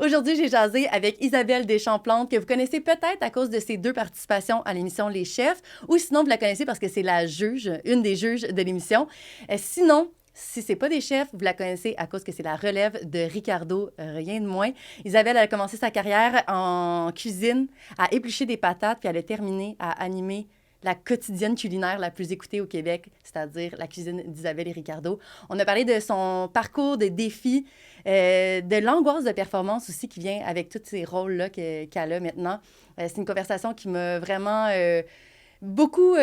Aujourd'hui, j'ai jasé avec Isabelle Deschamps-Plante, que vous connaissez peut-être à cause de ses 2 participations à l'émission Les Chefs, ou sinon vous la connaissez parce que c'est la juge, une des juges de l'émission. Sinon, si c'est pas des chefs, vous la connaissez à cause que c'est la relève de Ricardo, rien de moins. Isabelle, elle a commencé sa carrière en cuisine, à éplucher des patates, puis elle a terminé à animer la quotidienne culinaire la plus écoutée au Québec, c'est-à-dire la cuisine d'Isabelle et Ricardo. On a parlé de son parcours, des défis, de l'angoisse de performance aussi qui vient avec tous ces rôles-là qu'elle a maintenant. C'est une conversation qui m'a vraiment beaucoup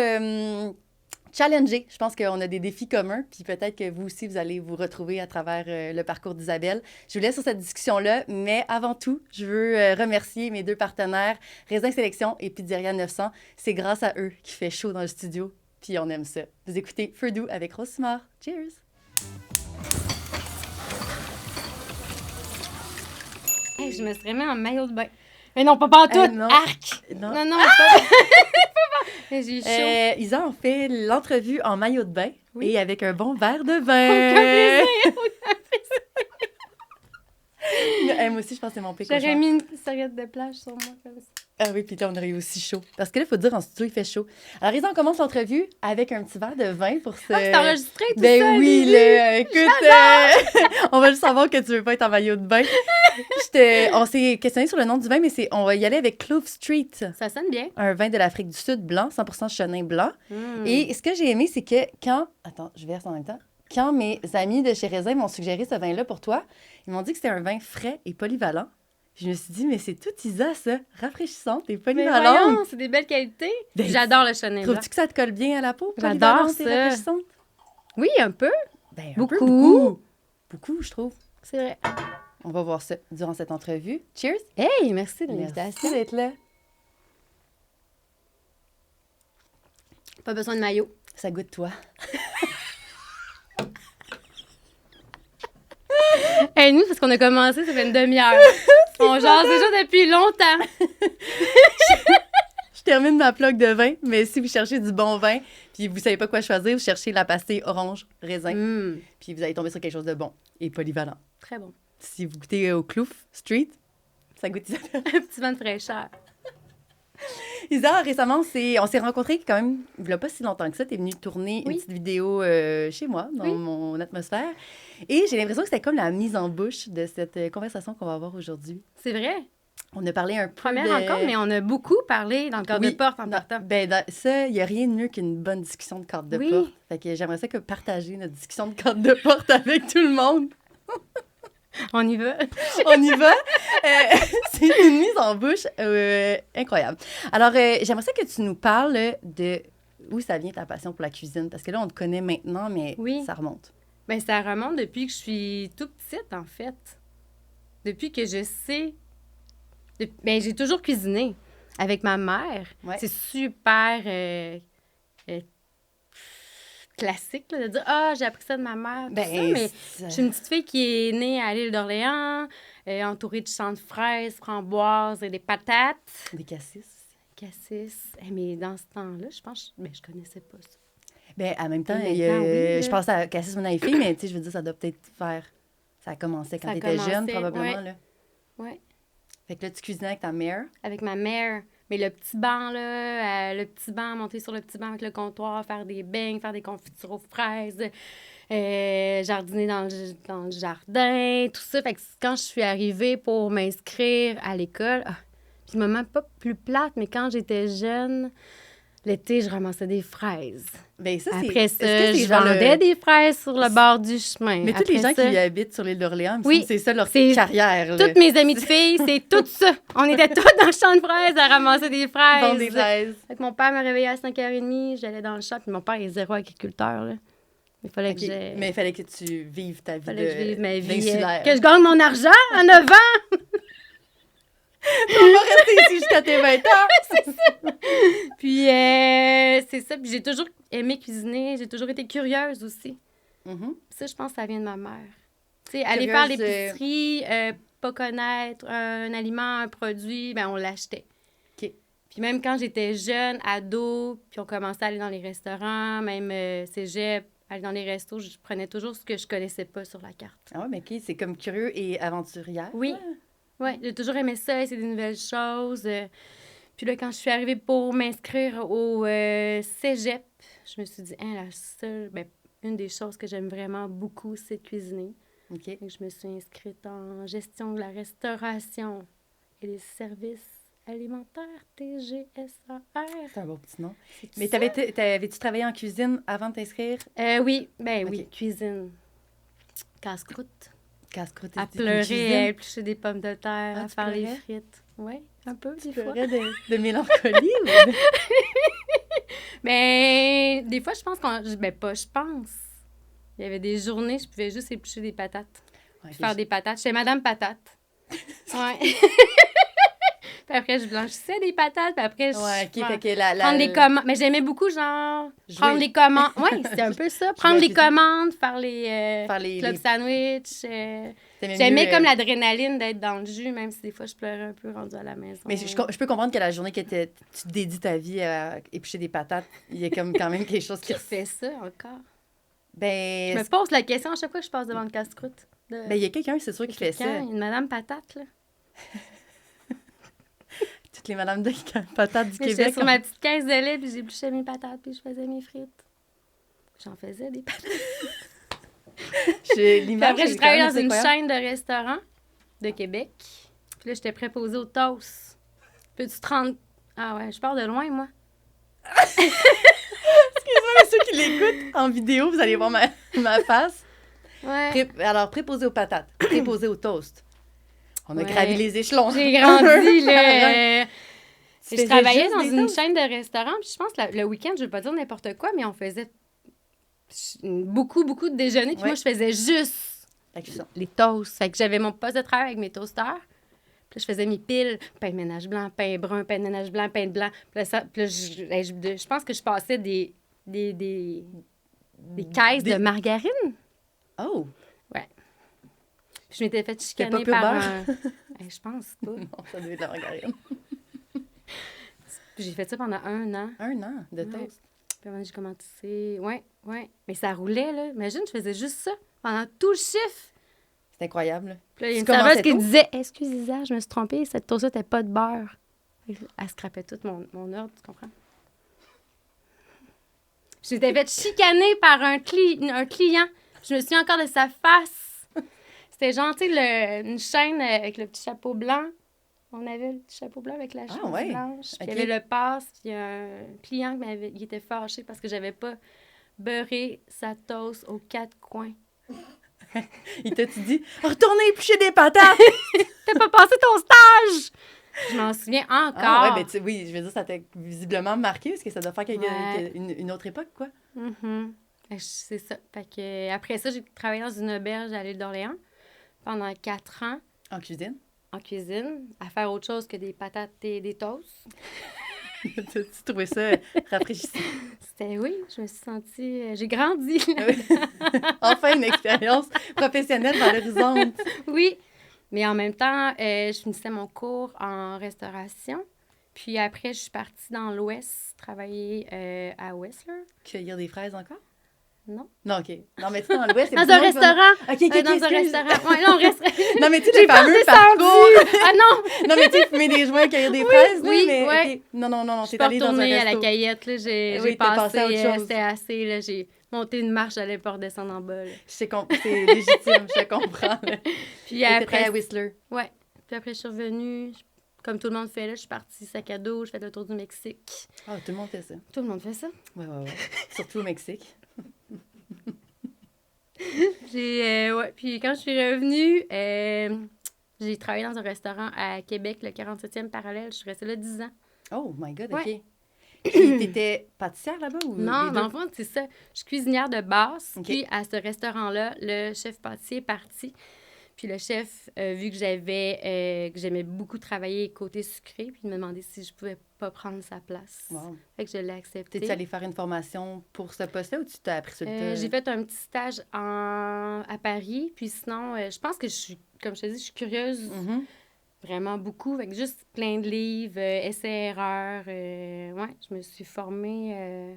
challengée. Je pense qu'on a des défis communs, puis peut-être que vous aussi, vous allez vous retrouver à travers le parcours d'Isabelle. Je vous laisse sur cette discussion-là, mais avant tout, je veux remercier mes 2 partenaires, Raisin Sélection et Pizzeria 900. C'est grâce à eux qu'il fait chaud dans le studio, puis on aime ça. Vous écoutez Feu doux avec Rose Simard. Cheers! Hey, je me serais mis en maillot de bain. Mais non, pas pantoute! non. Arc! Non. Non, pas... J'ai eu chaud. Isa ont fait l'entrevue en maillot de bain Oui. et avec un bon verre de Aucun vin. plaisir! Moi aussi, je pense que c'est mon pire J'aurais cauchemar. mis une serviette de plage sur moi comme ça. Ah oui, puis là, on aurait eu aussi chaud. Parce que là, il faut dire, en studio, il fait chaud. Alors, Isa, on commence l'entrevue avec un petit verre de vin pour se... Ah, c'est enregistré tout Ben ça, oui, Lily. là, écoute, on va juste savoir que tu veux pas être en maillot de bain. On s'est questionné sur le nom du vin, mais on va y aller avec Clove Street, Ça sonne bien. un vin de l'Afrique du Sud blanc, 100% chenin blanc. Mm. Et ce que j'ai aimé, c'est que quand... Attends, je verse en même temps. Quand mes amis de chez Raisin m'ont suggéré ce vin-là pour toi, ils m'ont dit que c'était un vin frais et polyvalent. Je me suis dit, mais c'est tout Isa, ça. Rafraîchissante et Mais polyvalente. voyons, c'est des belles qualités. Ben, J'adore le chenin blanc. Trouves-tu que ça te colle bien à la peau? J'adore polyvalente et ça. rafraîchissante? Oui, un peu. Ben, Beaucoup. Beaucoup. Beaucoup, je trouve. C'est vrai. On va voir ça durant cette entrevue. Cheers! Hey, merci de Merci l'invitation. d'être là. Pas besoin de maillot. Ça goûte toi. Hey, nous, parce qu'on a commencé, ça fait une demi-heure. On jase déjà depuis longtemps. Je termine ma plaque de vin, mais si vous cherchez du bon vin, puis vous savez pas quoi choisir, vous cherchez la pastille orange raisin, Mm, puis vous allez tomber sur quelque chose de bon et polyvalent. très bon. Si vous goûtez au Clouf Street, ça goûte Isabelle. Un petit vin de fraîcheur. Isa, récemment, on s'est rencontrés quand même, il n'y a pas si longtemps que ça. Tu es venue tourner Oui. une petite vidéo chez moi, dans Oui. mon atmosphère. Et j'ai l'impression que c'était comme la mise en bouche de cette conversation qu'on va avoir aujourd'hui. C'est vrai. On a parlé un peu Première de... rencontre, mais on a beaucoup parlé dans le cadre Oui, de porte en non, partant. ça, il n'y a rien de mieux qu'une bonne discussion de carte de Oui. porte. Fait que j'aimerais ça que partager notre discussion de carte de porte avec tout le monde. On y va. On y va. C'est une mise en bouche incroyable. Alors, j'aimerais ça que tu nous parles de où ça vient ta passion pour la cuisine. Parce que là, on te connaît maintenant, mais Oui. ça remonte. Ben, ça remonte depuis que je suis toute petite, en fait. Depuis que je sais... Ben, j'ai toujours cuisiné avec ma mère. Ouais. C'est super classique là, de dire « Ah, j'ai appris ça de ma mère. » tout ça, mais je suis une petite fille qui est née à l'île d'Orléans, entourée de champs de fraises, framboises et des patates. Des cassis. Cassis. Mais dans ce temps-là, je pense... Ben, je connaissais pas ça. Ben, en même temps, Mais maintenant, oui, je pense à cassis mon fille, mais tu sais, je veux dire, ça doit peut-être faire... Ça a commencé quand Ça a tu étais jeune, commencé, probablement, ouais. là. Ouais. Fait que là, tu cuisinais avec ta mère. Avec ma mère. Mais le petit banc, là, monter sur le petit banc avec le comptoir, faire des beignes, faire des confitures aux fraises, jardiner dans le jardin, tout ça. Fait que quand je suis arrivée pour m'inscrire à l'école, puis le moment pas plus plate, mais quand j'étais jeune, l'été, je ramassais des fraises. Ben, ça, c'est... Après est-ce que ça, c'est je genre vendais des fraises sur le bord du chemin. Mais tous les Après gens ça, qui habitent sur l'île d'Orléans, il me Oui, semble que c'est ça leur c'est carrière. là. toutes mes amies de filles, c'est tout ça. On était toutes dans le champ de fraises à ramasser des fraises. Vendre des fraises. Fait que mon père me réveillait à 5h30, j'allais dans le champ, puis mon père est zéro agriculteur, là. Il fallait Ok, que j'ai... mais il fallait que tu vives ta vie fallait que je vive ma vie, d'insulaire. que je gagne mon argent à 9 ans. On va rester ici jusqu'à tes 20 ans. Puis c'est ça, puis j'ai toujours aimé cuisiner, j'ai toujours été curieuse aussi. Mhm. Ça, je pense que ça vient de ma mère. Tu sais, aller faire Curieuse, l'épicerie, pas connaître un aliment, un produit, ben on l'achetait. OK. Puis même quand j'étais jeune, ado, puis on commençait à aller dans les restaurants, même cégep, aller dans les restos, je prenais toujours ce que je connaissais pas sur la carte. Ah ouais, mais OK, c'est comme curieux et aventurière. Oui. Ouais, j'ai toujours aimé ça, essayer des nouvelles choses. Puis là, quand je suis arrivée pour m'inscrire au cégep, je me suis dit, hein, une des choses que j'aime vraiment beaucoup, c'est de cuisiner. OK. Et je me suis inscrite en gestion de la restauration et des services alimentaires, TGSAR. C'est un beau petit nom. C'est Mais ça? t'avais-tu travaillé en cuisine avant de t'inscrire? Oui, OK. oui, cuisine. Casse-croûte. Casse-croûte À une pleurer, cuisine. à éplucher des pommes de terre, Ah, à tu faire les pleurais? frites. Oui, un peu, des Tu fois. pleurais de mélancolie ou... Mais des fois, je pense pas, je pense. Il y avait des journées, je pouvais juste éplucher des patates. Ouais, Puis faire des patates. J'étais Madame Patate. Ouais. Puis après, je blanchissais des patates. Puis après, Ouais, OK, je fait que prendre les commandes. Mais j'aimais beaucoup, genre, prendre les commandes. Oui, c'était un peu ça. Prendre à les cuisine. commandes, faire les Faire les- club les- sandwich. T'aimais J'aimais mieux, comme l'adrénaline d'être dans le jus, même si des fois, je pleurais un peu rendue à la maison. Mais je peux comprendre que la journée que tu dédies ta vie à éplucher des patates, il y a comme quand même quelque chose Qui qui... refait ça encore? Ben, Je me pose la question à chaque fois que je passe devant le casse-croûte. ben, il y a quelqu'un, c'est sûr, qui fait ça. Une Madame Patate, là. Toutes les madames de patates du Mais Québec. j'étais sur ma petite caisse de lait, puis j'épluchais mes patates, puis je faisais mes frites. J'en faisais des patates. Puis L'image, après, j'ai est quand travaillé même dans une incroyable. chaîne de restaurants de Québec. Puis là, j'étais préposée au toast. Peux-tu te rendre... Ah ouais, je pars de loin, moi. Excuse-moi, mais ceux qui l'écoutent en vidéo, vous allez voir ma face. Ouais. Alors, préposé aux patates, préposé au toast. On a Ouais. gravi les échelons. J'ai grandi, là. Tu Je faisais travaillais juste dans des une toasts? chaîne de restaurants, puis je pense que le week-end, je veux pas dire n'importe quoi, mais on faisait beaucoup, beaucoup de déjeuners, puis Ouais. moi, je faisais juste La cuisson. les toasts. Fait que j'avais mon poste de travail avec mes toasters. Puis là, je faisais mes piles, pain de ménage blanc, pain brun, pain de ménage blanc, pain de blanc. Puis là, je pense que je passais des caisses de margarine. Oh! Puis je m'étais fait C'était chicaner pas pur par beurre? un... Je pense pas. Non, ça devait être de la margarine. Puis j'ai fait ça pendant 1 an. 1 an de Ouais. toast. Puis avant, j'ai commencé... Ouais. Mais ça roulait, là. Imagine, je faisais juste ça pendant tout le chiffre. C'est incroyable. Puis là, il y a une Tu serveuse commençais qui tôt? disait « Excuse, Isa, je me suis trompée, cette toast-là n'était pas de beurre. » Elle scrapait tout mon ordre, tu comprends? J'étais fait chicaner par un client. Je me souviens encore de sa face. C'était genre, tu sais, une chaîne avec le petit chapeau blanc. On avait le petit chapeau blanc avec la chemise ouais. blanche. Puis Ok. il y avait le passe. Puis un client il était fâché parce que j'avais pas beurré sa toast aux 4 coins. Il t'a-tu dit « Retournez éplucher des patates! T'as pas passé ton stage! Je m'en souviens » encore. Ah ouais, ben oui, je veux dire, ça t'a visiblement marqué parce que ça doit faire Ouais. une autre époque, quoi. Mhm. C'est ça. Fait que, après ça, j'ai travaillé dans une auberge à l'île d'Orléans pendant 4 ans En cuisine. en cuisine, à faire autre chose que des patates et des toasts. Tu trouvais ça rafraîchissant. Oui, je me suis sentie... j'ai grandi. Enfin, une expérience professionnelle valorisante. Oui, mais en même temps, je finissais mon cours en restauration. Puis après, je suis partie dans l'Ouest, travailler à Whistler. Cueillir des fraises encore? Non. Non, OK. Non, mais tu sais, dans l'Ouest, c'est Dans beaucoup un de monde qui restaurant. va- OK, OK, Dans un excuse. restaurant. Ouais, là, on reste... Non, mais tu sais, J'ai le pas fameux redescendu. parcours. Ah non! Non, mais tu sais, fumer des joints, cueillir des fraises, là, oui, mais... ouais. OK. Non, Je suis t'es pas allée dans un retournée à la resto. Caillette. Là. J'ai Oui, t'es passée à autre chose. C'était assez. Là. J'ai monté une marche, j'allais pas redescendre en bas. Là. C'est légitime, je comprends. Là. Puis T'es prêt après, à Whistler. ouais. Puis après, je suis revenue. Comme tout le monde fait là, je suis partie sac à dos, je fais le tour du Mexique. Ah, tout le monde fait ça. Tout le monde fait ça. Ouais. Surtout au Mexique. Ouais. Puis quand je suis revenue, j'ai travaillé dans un restaurant à Québec, le 47e parallèle. Je suis restée là 10 ans. Oh my God, Ouais. OK. Puis t'étais pâtissière là-bas ou Non, les mais deux? en fait, c'est ça. Je suis cuisinière de base. OK. Puis à ce restaurant-là, le chef pâtissier est parti. Puis le chef, vu que j'aimais beaucoup travailler côté sucré, puis il m'a demandé si je pouvais pas prendre sa place. Wow. Fait que je l'ai accepté. T'es-tu allée faire une formation pour ce poste-là ou tu t'as appris sur le tas? J'ai fait un petit stage à Paris. Puis sinon, je pense que je suis, comme je te dis, je suis curieuse Mhm. vraiment beaucoup. Fait que juste plein de livres, essais-erreurs. Ouais, je me suis formée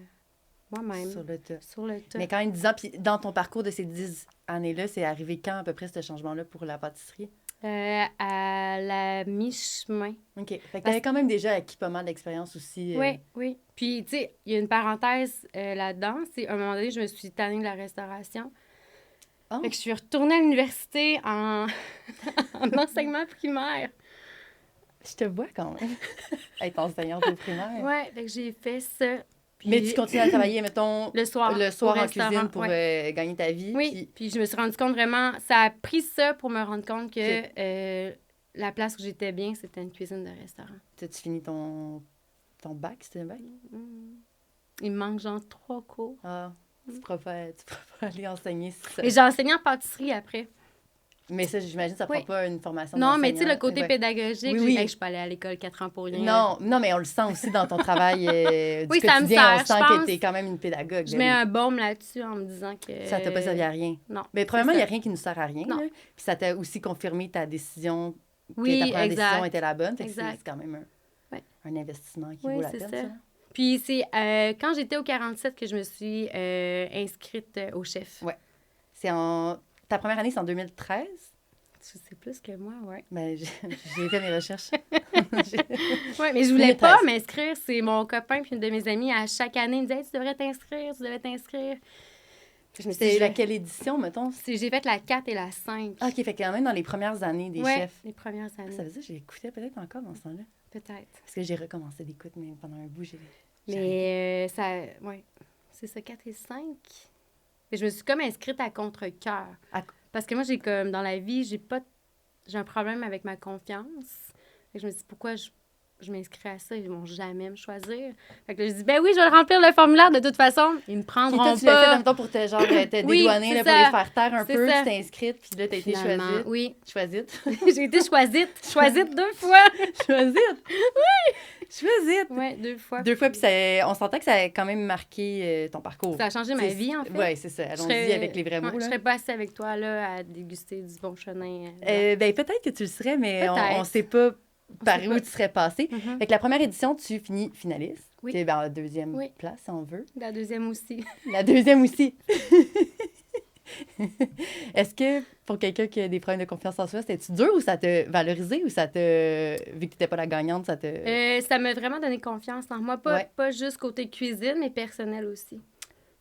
moi-même Sur le tas. sur le tas. Mais quand même 10 ans, puis dans ton parcours de ces 10 années-là, c'est arrivé quand à peu près ce changement-là pour la pâtisserie? À la mi-chemin. OK. Fait que t'avais quand même déjà acquis pas mal d'expérience aussi. Oui, oui. Puis, tu sais, il y a une parenthèse là-dedans. C'est, à un moment donné, je me suis tannée de la restauration. Oh. Fait que je suis retournée à l'université en, en enseignement primaire. Je te vois quand même. Être enseignante au primaire. Ouais, fait que j'ai fait ça. Puis Mais tu continues à travailler, mettons, le soir en au restaurant, cuisine pour ouais. gagner ta vie. Oui, puis je me suis rendu compte vraiment... Ça a pris ça pour me rendre compte que Ok. la place où j'étais bien, c'était une cuisine de restaurant. Tu finis ton bac, c'était un bac? Il me manque genre 3 cours. Ah, tu pourras pas aller enseigner si ça... Et j'ai enseigné en pâtisserie après. Mais ça, j'imagine, ça prend Oui. pas une formation Non, mais tu sais, d'enseignant. le côté Ouais. pédagogique, Oui. hey, je suis pas allée à l'école 4 ans pour rien. Non, mais on le sent aussi dans ton travail du Oui, ça me quotidien. sert, On sent je que pense. tu es quand même une pédagogue. Je Ben mets oui. un baume là-dessus en me disant que... Ça t'a pas servi à rien. Non. Mais premièrement, il c'est n'y a ça. rien qui nous sert à rien. Non. Là. Puis ça t'a aussi confirmé ta décision, que ta Oui, première décision exact. était la bonne. Fait que Exact. c'est quand même Ouais. un investissement qui Oui, vaut la c'est peine. ça. Ça. Puis c'est quand j'étais au 47 que je me suis inscrite au chef. Ouais. Ta première année, c'est en 2013? Tu sais plus que moi, ouais. Ben, j'ai fait mes recherches. Oui, mais je voulais pas m'inscrire. C'est mon copain puis une de mes amies, à chaque année, me disait hey, tu devrais t'inscrire. Je me suis C'était dit, laquelle édition, mettons? j'ai fait la 4 et la 5. Ah, OK, fait quand même dans les premières années des chefs. les premières Ah, années. ça veut dire que j'écoutais peut-être encore dans ce temps-là. Peut-être. Parce que j'ai recommencé d'écoute, mais pendant un bout, j'ai Mais c'est ça, 4 et 5. Mais je me suis comme inscrite à contre-cœur. Parce que moi, j'ai comme, dans la vie, j'ai un problème avec ma confiance. Fait que je me dis, pourquoi je m'inscris à ça? Ils vont jamais me choisir. Fait que là, je dis, ben oui, je vais remplir le formulaire de toute façon. Ils me prendront toi, pas. tu l'as fait en même temps pour te, te Oui, dédouaner, là, c'est pour les ça. faire taire un C'est peu. ça. Tu t'es inscrite, puis là, t'as été Finalement, choisite. oui. Choisite. J'ai été choisite 2 fois. Choisite. Oui. Choisite. Oui, 2 fois. 2 fois, puis on sentait que ça a quand même marqué ton parcours. Ça a changé ma vie, en fait. Oui, c'est ça. Allons-y avec les vrais mots. Je serais pas assise avec toi, là, à déguster du bon chenin. Ben, peut-être que tu le serais, mais on ne sait pas par où tu serais passé. Mm-hmm. Fait que la première édition, tu finis finaliste. Oui. Tu es en deuxième place, si on veut. La deuxième aussi. La deuxième aussi. Est-ce que pour quelqu'un qui a des problèmes de confiance en soi, c'était-tu dur ou ça t'a valorisé ou ça t'a... Vu que tu n'étais pas la gagnante, ça t'a... Ça m'a vraiment donné confiance en moi. Pas juste côté cuisine, mais personnel aussi.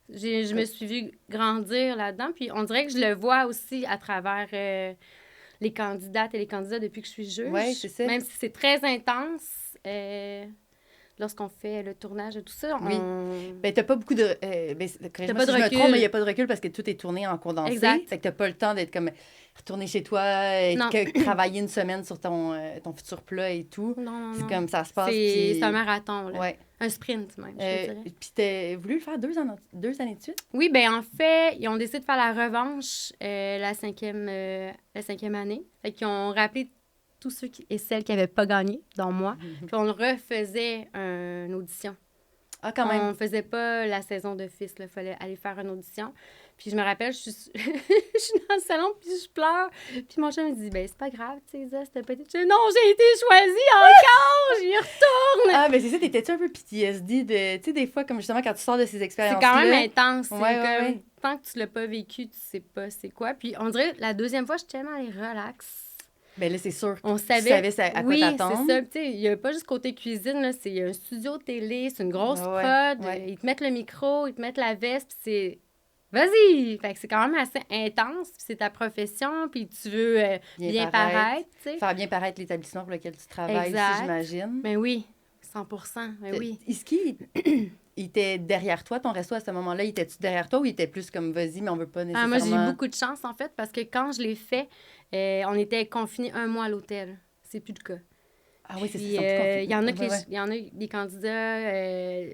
Je me suis vue grandir là-dedans. Puis on dirait que je le vois aussi à travers les candidates et les candidats depuis que je suis juge. Oui, c'est ça. Même si c'est très intense, lorsqu'on fait le tournage et tout ça, oui. Ben, t'as pas beaucoup de... t'as pas de recul. Je me trompe, mais il n'y a pas de recul parce que tout est tourné en condensé. Exact. Fait que t'as pas le temps d'être comme... Retourner chez toi, travailler une semaine sur ton futur plat et tout. Non. C'est comme ça se passe. C'est un marathon, là. Ouais. Un sprint, même, je dirais. Puis t'as voulu le faire 2 années de suite? Oui, bien, en fait, ils ont décidé de faire la revanche la cinquième année. Fait qu'ils ont rappelé tous ceux et celles qui n'avaient pas gagné, dont moi. Puis on refaisait une audition. Ah, quand même. On faisait pas la saison d'office, il fallait aller faire une audition. Puis je me rappelle, je suis dans le salon, puis je pleure. Puis mon chum me dit, ben c'est pas grave, tu sais, ça, c'était pas... Non, j'ai été choisie encore, j'y retourne! Ah, ben c'est ça, t'étais-tu un peu PTSD de... Tu sais, des fois, comme justement, quand tu sors de ces expériences-là... C'est quand même intense. Ouais. Tant que tu l'as pas vécu, tu sais pas c'est quoi. Puis on dirait, la deuxième fois, je suis tellement allée relax. Ben là, c'est sûr. On savait. Tu savais à quoi t'attendre. Oui, c'est ça. Tu sais, il n'y a pas juste côté cuisine, là. Il y a un studio télé, c'est une grosse prod. Ouais. Ils te mettent le micro, ils te mettent la veste, puis c'est... Vas-y! Fait que c'est quand même assez intense, puis c'est ta profession, puis tu veux bien paraître, tu sais. Faire bien paraître l'établissement pour lequel tu travailles aussi, j'imagine. Ben oui, 100%, ben oui. Est-ce qu'il était derrière toi, ton resto, à ce moment-là? Il était-tu derrière toi ou il était plus comme, vas-y, mais on veut pas nécessairement... moi, j'ai eu beaucoup de chance, en fait, parce que quand je l'ai fait, on était confinés 1 mois à l'hôtel. C'est plus le cas. Ah oui, c'est ça. Il y en a des candidats,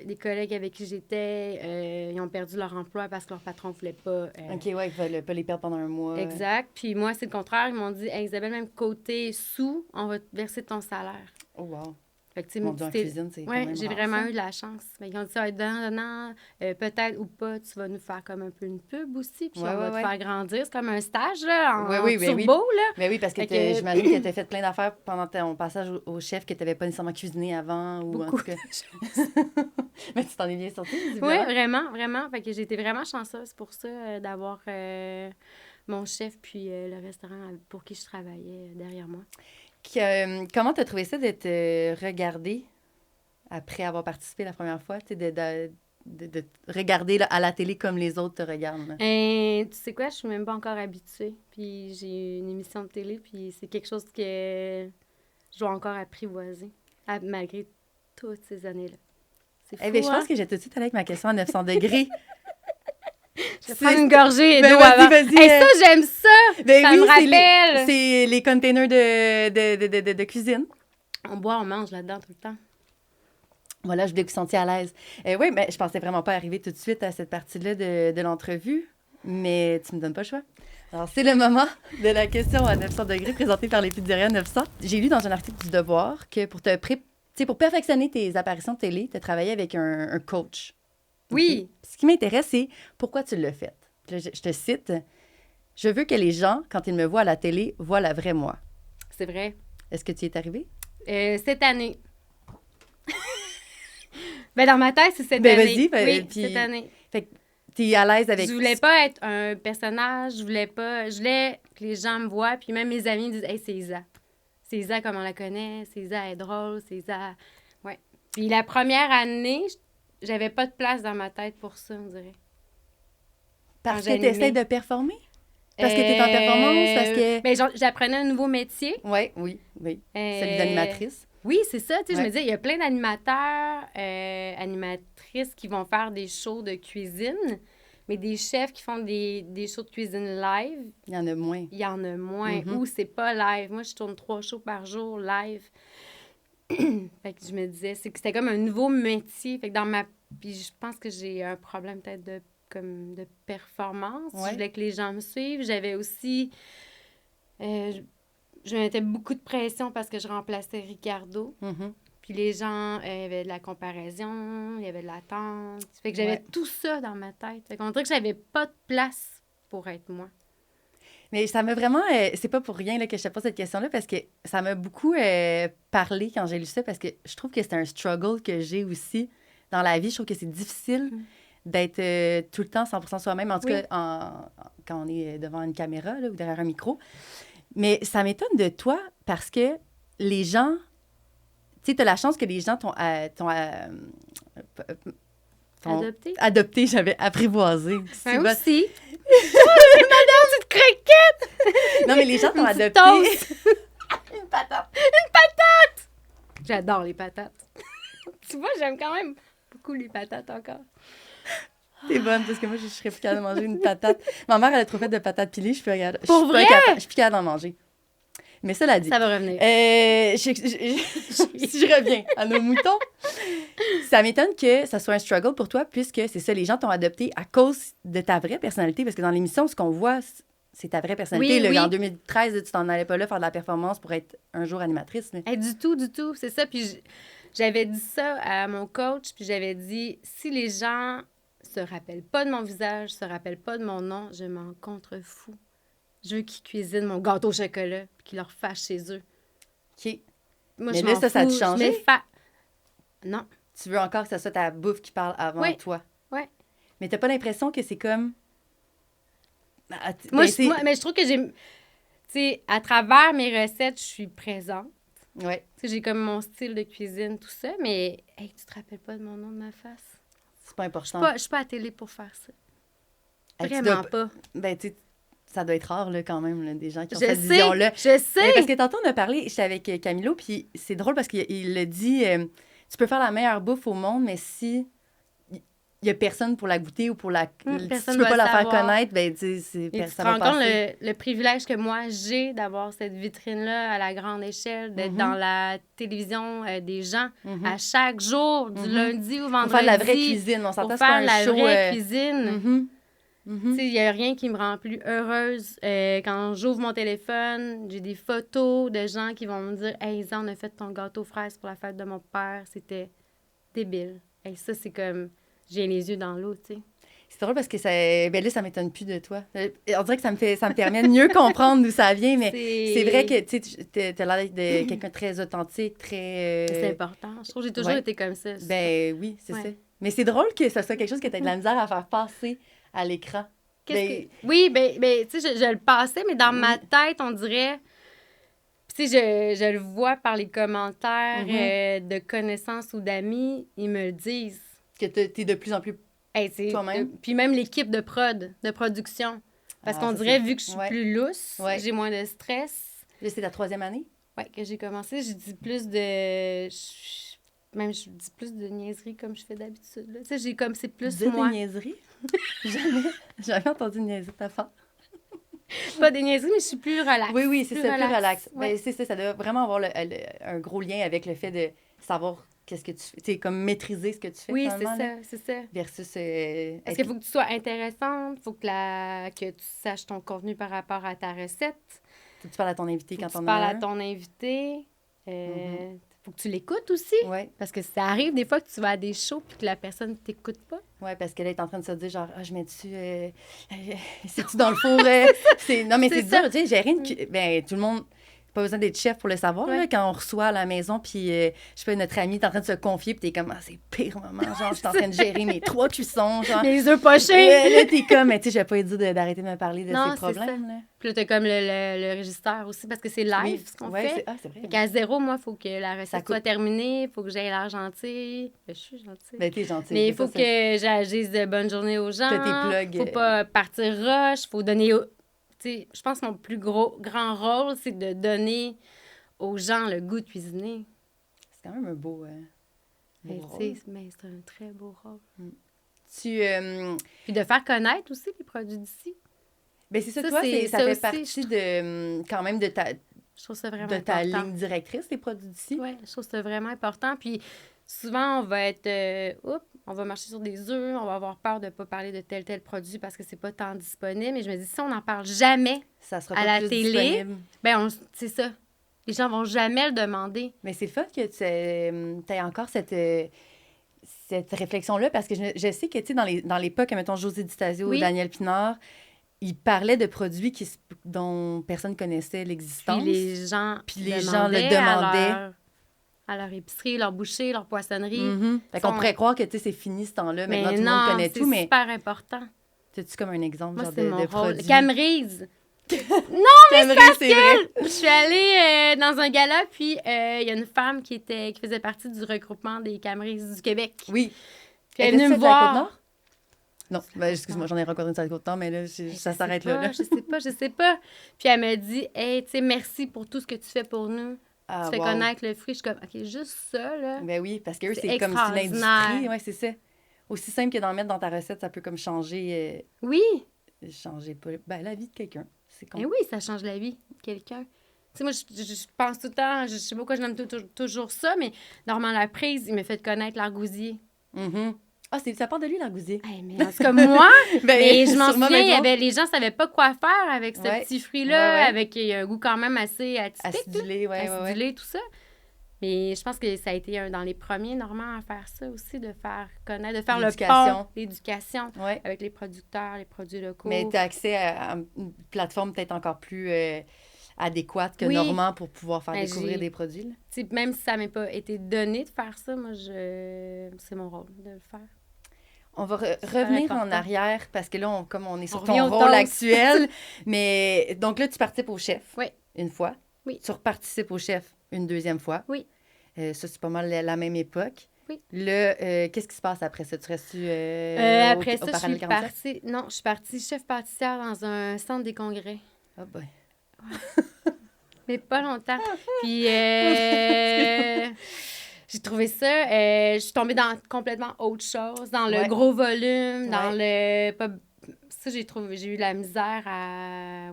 des collègues avec qui j'étais, ils ont perdu leur emploi parce que leur patron ne voulait pas... OK, ouais, ils ne veulent pas les perdre pendant 1 mois. Exact. Puis moi, c'est le contraire. Ils m'ont dit, hey, Isabelle, même côté sous, on va te verser ton salaire. Oh, wow. Fait que, Mon Dieu, en cuisine, c'est quand même j'ai rare, vraiment ça. eu de la chance. Mais ils ont dit ça, donnant, peut-être ou pas, tu vas nous faire comme un peu une pub aussi, puis on va te faire grandir. C'est comme un stage, là, en turbo, là. Mais oui, parce que j'imagine que tu as fait plein d'affaires pendant ton passage au chef que tu n'avais pas nécessairement cuisiné avant. Ou beaucoup en tout cas. Mais tu t'en es bien sortie, Oui, vraiment, vraiment. Fait que j'ai été vraiment chanceuse pour ça, d'avoir mon chef puis le restaurant pour qui je travaillais derrière moi. Comment tu as trouvé ça d'être regardée après avoir participé la première fois, tu sais, de regarder là, à la télé comme les autres te regardent? Là? Tu sais quoi, je suis même pas encore habituée. Puis j'ai une émission de télé, puis c'est quelque chose que je dois encore apprivoiser, malgré toutes ces années-là. C'est fou, Eh bien, je pense que j'ai tout de suite allé avec ma question à 900 degrés. Je vais prendre une gorgée d'eau vas-y, avant. vas-y. Hey, ça, j'aime ça! Ben Ça oui, me rappelle! c'est les containers de cuisine. On boit, on mange là-dedans tout le temps. Voilà, je voulais que vous sentiez à l'aise. Oui, mais je pensais vraiment pas arriver tout de suite à cette partie-là de l'entrevue, mais tu me donnes pas le choix. Alors, c'est le moment de la question à 900 degrés présentée par les pizzerias 900. J'ai lu dans un article du Devoir que pour pour perfectionner tes apparitions de télé, tu as travaillé avec un coach. Oui! Okay? Ce qui m'intéresse, c'est pourquoi tu l'as fait. Là, je te cite. « Je veux que les gens, quand ils me voient à la télé, voient la vraie moi. » C'est vrai. Est-ce que tu y es arrivé? Cette année. Ben, dans ma tête, c'est cette Ben, année. vas-y. Oui, Puis, cette année. fait que t'es à l'aise avec... Je voulais pas être un personnage, je voulais que les gens me voient, puis même mes amis me disent « Hey, c'est Isa. C'est Isa comme on la connaît, c'est Isa, elle est drôle, c'est Isa... » Ouais. Puis la première année, j'avais pas de place dans ma tête pour ça, on dirait. Parce que tu essaies de performer? Parce que tu es en performance? Parce que... Ben, j'apprenais un nouveau métier. Oui. Celui d'animatrice. Oui, c'est ça. Tu sais, Ouais. je me disais, il y a plein d'animateurs, animatrices qui vont faire des shows de cuisine, mais des chefs qui font des shows de cuisine live. Il y en a moins. Il y en a moins. Ou c'est pas live. Moi, je tourne 3 shows par jour live. Fait que je me disais, c'était comme un nouveau métier. Fait que puis je pense que j'ai un problème peut-être de performance. Ouais. Je voulais que les gens me suivent. J'avais aussi... je mettais beaucoup de pression parce que je remplaçais Ricardo. Puis les gens avaient de la comparaison, il y avait de l'attente. Fait que j'avais tout ça dans ma tête. Fait qu'on dirait que j'avais pas de place pour être moi. Mais ça m'a vraiment... c'est pas pour rien là, que je te pose cette question-là, parce que ça m'a beaucoup parlé quand j'ai lu ça, parce que je trouve que c'est un struggle que j'ai aussi dans la vie. Je trouve que c'est difficile d'être tout le temps 100% soi-même, en tout cas quand on est devant une caméra là, ou derrière un micro. Mais ça m'étonne de toi parce que les gens... Tu sais, tu as la chance que les gens t'ont adopté, j'avais apprivoisé. Ben aussi. Madame, cette croquette! Non, mais les gens t'ont adopté. Une patate. J'adore les patates. Tu vois, j'aime quand même beaucoup les patates encore. C'est bonne, parce que moi, je serais plus capable de manger une patate. Ma mère, elle a trop fait de patates pilées, je suis plus capable. Pour vrai? Je suis plus capable d'en manger. Mais cela dit... Ça va revenir. Si je reviens à nos moutons, ça m'étonne que ça soit un struggle pour toi, puisque c'est ça, les gens t'ont adopté à cause de ta vraie personnalité, parce que dans l'émission, ce qu'on voit, c'est ta vraie personnalité. Oui. En 2013, tu t'en allais pas là faire de la performance pour être un jour animatrice. Du tout. C'est ça. Puis j'avais dit ça à mon coach, puis j'avais dit, si les gens se rappellent pas de mon visage, se rappellent pas de mon nom, je m'en contrefous. Je veux qu'ils cuisinent mon gâteau au chocolat puis qu'ils le refassent chez eux. OK. Moi, mais je là, m'en ça a fous. changé? Non. Tu veux encore que ce soit ta bouffe qui parle avant toi? Oui. Mais t'as pas l'impression que c'est comme... Mais je trouve que j'ai... Tu sais, à travers mes recettes, je suis présente. Oui. Tu sais, j'ai comme mon style de cuisine, tout ça, mais hey, tu te rappelles pas de mon nom, de ma face? C'est pas important. Je suis pas à la télé pour faire ça. Vraiment pas. Ben, tu sais, ça doit être rare, là, quand même, là, des gens qui ont cette vision-là. Je sais! Parce que tantôt, on a parlé, j'étais avec Camilo, puis c'est drôle parce qu'il le dit, tu peux faire la meilleure bouffe au monde, mais si il y a personne pour la goûter ou pour la... si tu peux pas la faire connaître, ben, tu sais, tu te rends compte le privilège que moi, j'ai d'avoir cette vitrine-là à la grande échelle, d'être dans la télévision des gens à chaque jour, du lundi au vendredi. Pour faire de la vraie cuisine, on s'entend, c'est pas un show... Pour faire la vraie cuisine. Tu sais, il n'y a rien qui me rend plus heureuse. Quand j'ouvre mon téléphone, j'ai des photos de gens qui vont me dire « Hey, Isa, on a fait ton gâteau fraise pour la fête de mon père. C'était débile. » Hey, ça, c'est comme... J'ai les yeux dans l'eau, tu sais. C'est drôle parce que ça m'étonne plus de toi. On dirait que ça me permet de mieux comprendre d'où ça vient, mais c'est vrai que tu as l'air de quelqu'un de très authentique, très... C'est important. Je trouve que j'ai toujours été comme ça. Ben oui, c'est ça. Mais c'est drôle que ça soit quelque chose que tu as de la misère à faire passer à l'écran. Oui, tu sais, je le passais, mais dans ma tête, on dirait... Tu sais, je le vois par les commentaires de connaissances ou d'amis, ils me le disent. Que t'es de plus en plus toi-même? Puis même l'équipe de production. Parce qu'on dirait, vu que je suis plus lousse, j'ai moins de stress. Là, c'est ta 3e année? Oui, que j'ai commencé. J'ai dit plus je dis plus de niaiseries comme je fais d'habitude. Tu sais, j'ai comme, c'est plus moi. Des niaiseries? Jamais entendu de niaiserie de ta part. Pas des niaiseries, mais je suis plus relax. Oui, c'est ça, plus relax. Ouais. Ben, c'est ça, ça doit vraiment avoir un gros lien avec le fait de savoir qu'est-ce que tu fais. Tu sais, comme maîtriser ce que tu fais. Oui, c'est ça. Versus. Parce qu'il faut que tu sois intéressante, il faut que tu saches ton contenu par rapport à ta recette. Faut que tu parles à ton invité quand tu on parles a à ton invité. Faut que tu l'écoutes aussi. Ouais. Parce que ça arrive des fois que tu vas à des shows puis que la personne ne t'écoute pas. Oui, parce qu'elle est en train de se dire, genre, je mets-tu. C'est-tu dans le four? Non, mais c'est dur, tu sais, gérer ben, tout le monde. Pas besoin d'être chef pour le savoir, là, quand on reçoit à la maison, puis je sais pas, notre ami est en train de se confier, puis t'es comme, c'est pire moment, genre, je suis en train de gérer mes 3 cuissons, genre. Les œufs pochés! Là, t'es comme, tu sais, je vais pas lui dire d'arrêter de me parler de ses problèmes, là. Puis là, t'as comme le régisseur aussi, parce que c'est live, ce qu'on fait. C'est vrai. Fait qu'à 0, moi, il faut que la recette soit terminée, il faut que j'aie l'air gentille. Je suis gentille. Ben, t'es gentille. Mais il faut que j'agisse de bonne journée aux gens. T'as tes plugs. Faut pas partir rush, faut donner... Tu sais, je pense que mon plus grand rôle, c'est de donner aux gens le goût de cuisiner. C'est quand même un beau rôle. Mais c'est un très beau rôle. Puis de faire connaître aussi les produits d'ici. Bien, c'est ça, toi, ça fait partie quand même de ta, je trouve ça vraiment de ta important. ligne directrice, les produits d'ici. Oui, je trouve ça vraiment important. Puis souvent, on va être... on va marcher sur des œufs, on va avoir peur de ne pas parler de tel produit parce que c'est pas tant disponible. Mais je me dis, si on n'en parle jamais ça sera à pas la plus télé, disponible. bien, c'est ça. Les gens vont jamais le demander. Mais c'est fun que tu aies encore cette réflexion-là, parce que je sais que, tu sais, dans l'époque, mettons, José Di Stasio ou Daniel Pinard, ils parlaient de produits dont personne ne connaissait l'existence. Puis les gens le demandaient. À leur épicerie, leur boucher, leur poissonnerie. Fait qu'on pourrait croire que, tu sais, c'est fini ce temps-là. Maintenant, tout le monde connaît tout, mais... c'est super important. As-tu comme un exemple, moi, genre, c'est mon de rôle. produit? Camerise! Non, mais c'est vrai! Je suis allée dans un gala, puis il y a une femme qui faisait partie du regroupement des Camerises du Québec. Oui. Puis elle est venue me voir. Non, ben, excuse-moi, j'en ai rencontré une sur la Côte-Nord, mais là, ça s'arrête là. Je sais pas. Puis elle m'a dit, hey, tu sais, merci pour tout ce que tu fais pour nous. Tu fais connaître le fruit. Je suis comme, OK, juste ça, là. Ben oui, parce qu'eux, c'est comme si l'industrie. Oui, c'est ça. Aussi simple que d'en mettre dans ta recette, ça peut comme changer. Oui. Changer pas. Ben, la vie de quelqu'un. C'est con. Et oui, ça change la vie de quelqu'un. Tu sais, moi, je pense tout le temps, je sais pas pourquoi je l'aime toujours ça, mais Normand Laprise, il m'a fait connaître l'argousier. Ah, ça part de lui, l'argousier. Hey, mais en tout cas, moi, mais je m'en souviens, les gens ne savaient pas quoi faire avec ce petit fruit-là, avec un goût quand même assez atypique. Acidulé, tout ça. Mais je pense que ça a été dans les premiers, Normand, à faire ça aussi, de faire connaître, de faire le pont, l'éducation avec les producteurs, les produits locaux. Mais tu as accès à une plateforme peut-être encore plus adéquate que Normand pour pouvoir faire découvrir des produits. Là. Même si ça ne m'est pas été donné de faire ça, moi, c'est mon rôle de le faire. On va revenir en arrière parce que là, comme on est sur ton rôle actuel. Mais donc là, tu participes au chef une fois. Oui. Tu reparticipes au chef une deuxième fois. Oui. Ça, c'est pas mal la même époque. Oui. Là, qu'est-ce qui se passe après ça? Tu restes-tu après ça, je suis partie... Non, je suis partie chef pâtissière dans un centre des congrès. Ah ben. Mais pas longtemps. Puis... j'ai trouvé ça, je suis tombée dans complètement autre chose, dans le gros volume, dans le... Ça, j'ai eu de la misère à...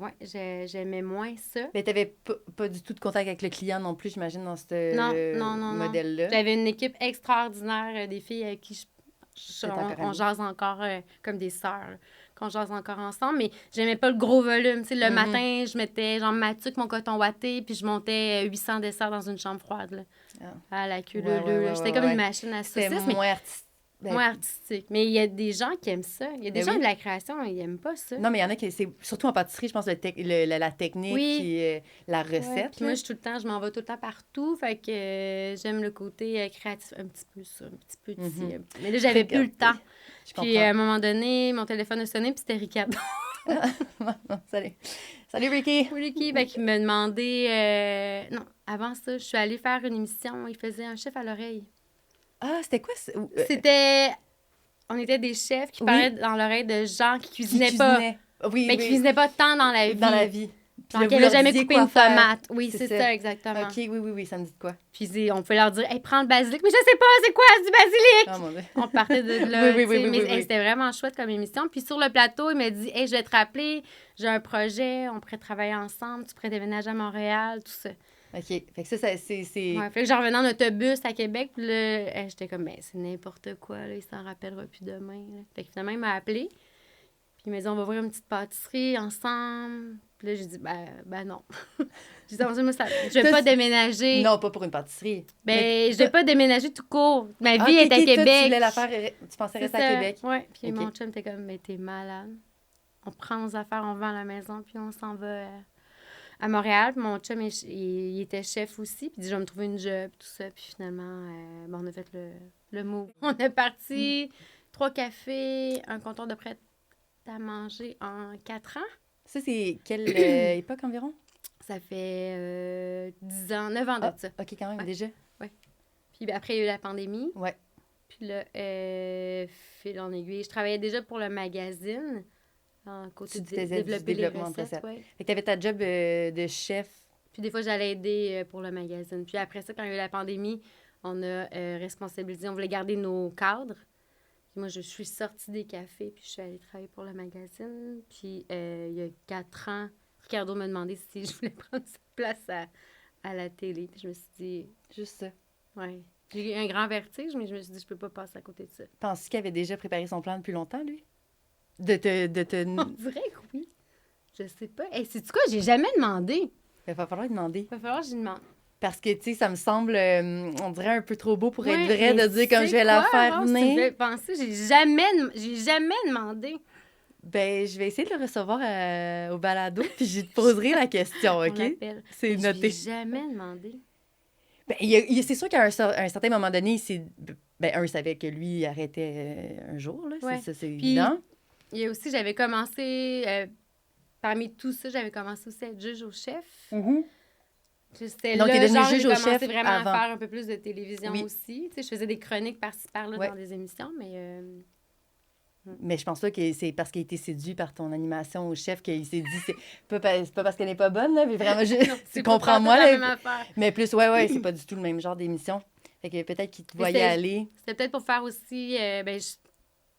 j'aimais moins ça. Mais t'avais pas du tout de contact avec le client non plus, j'imagine, dans ce modèle-là. J'avais une équipe extraordinaire, des filles avec qui on jase encore comme des sœurs, qu'on jase encore ensemble, mais j'aimais pas le gros volume. Tu sais, le matin, je mettais genre ma tuque, mon coton watté, puis je montais 800 desserts dans une chambre froide, là, à la queue leu. J'étais comme une machine à saucisses. C'était moins artistique. Mais il y a des gens qui aiment ça. Il y a des gens de la création, ils n'aiment pas ça. Non, mais il y en a qui... C'est surtout en pâtisserie, je pense, la technique et la recette. Puis moi, je m'en vais tout le temps partout. Fait que j'aime le côté créatif. Un petit peu ça, un petit peu ici. Mais là, j'avais plus le temps. Puis à un moment donné, mon téléphone a sonné, puis c'était Ricardo. Salut. Salut, Ricky. Ricky, ben, qui me demandait... Non, avant ça, je suis allée faire une émission. Il faisait un chef à l'oreille. Ah, c'était quoi? C'était... On était des chefs qui parlaient dans l'oreille de gens qui cuisinaient pas. Oui, mais qui cuisinaient pas tant dans la vie. Dans la vie. Genre qui n'avaient jamais coupé une tomate. Oui, c'est ça, exactement. OK, oui, ça me dit de quoi? Puis on pouvait leur dire, hey, prends le basilic. Mais je sais pas, c'est quoi du basilic? Oh, mon Dieu. On partait de là. Oui. C'était vraiment chouette comme émission. Puis sur le plateau, il m'a dit, hey, je vais te rappeler, j'ai un projet, on pourrait travailler ensemble, tu pourrais déménager à Montréal, tout ça. OK. Fait que ça c'est... Ouais, fait que j'en revenais en autobus à Québec, puis là, j'étais comme, ben, c'est n'importe quoi, là, il s'en rappellera plus demain. Là. Fait que finalement, il m'a appelé, puis il m'a dit, on va ouvrir une petite pâtisserie ensemble. Puis là, j'ai dit, ben non. J'ai dit, moi, je vais pas déménager. Non, pas pour une pâtisserie. Ben, je vais pas déménager tout court. Ma vie est à Québec. Toi, tu voulais la faire, tu pensais rester à Québec. Oui, puis mon chum était comme, mais t'es malade. On prend nos affaires, on vend la maison, puis on s'en va à Montréal. Puis mon chum, il était chef aussi, puis il dit, je vais me trouver une job, tout ça. Puis finalement, on a fait le move. On est parti 3 cafés, un comptoir de prêt à manger en 4 ans. Ça, c'est quelle époque environ? Ça fait 10 ans, 9 ans de ça. OK, quand même, déjà. Oui. Puis après, il y a eu la pandémie. Oui. Puis là, fil en aiguille. Je travaillais déjà pour le magazine, en côté de développer les recettes. Ouais. Fait que t'avais ta job de chef. Puis des fois, j'allais aider pour le magazine. Puis après ça, quand il y a eu la pandémie, on a responsabilisé. On voulait garder nos cadres. Puis moi, je suis sortie des cafés, puis je suis allée travailler pour le magazine. Puis il y a 4 ans, Ricardo m'a demandé si je voulais prendre sa place à la télé. Puis je me suis dit... Juste ça. Oui. J'ai eu un grand vertige, mais je me suis dit, je peux pas passer à côté de ça. Penses-tu qu'il avait déjà préparé son plan depuis longtemps, lui? De te... On dirait que oui. Je sais pas. Hey, sais-tu quoi? J'ai jamais demandé. Il va falloir lui demander. Il va falloir que j'y demande. Parce que, tu sais, ça me semble, on dirait un peu trop beau pour être vrai de dire comme je vais la faire venir. Tu me fais penser, j'ai jamais demandé. Ben, je vais essayer de le recevoir au balado, puis je te poserai la question, OK? C'est noté. J'ai jamais demandé. Ben, c'est sûr qu'à un certain moment donné, il savait que lui, il arrêtait un jour, là. Ouais. C'est évident. Il y a aussi, j'avais commencé, parmi tout ça, j'avais commencé aussi à être juge au chef. Mm-hmm. C'était donc, là, t'es devenu j'ai juge au chef commencé vraiment avant. à faire un peu plus de télévision aussi. Tu sais, je faisais des chroniques par-ci, par-là dans des émissions, mais... Mais je pense pas que c'est parce qu'il a été séduit par ton animation au chef qu'il s'est dit, c'est pas parce qu'elle n'est pas bonne, là, mais vraiment, tu comprends-moi, là. Mais plus, ouais, c'est pas du tout le même genre d'émission. Fait que peut-être qu'il te voyait aller. C'était peut-être pour faire aussi,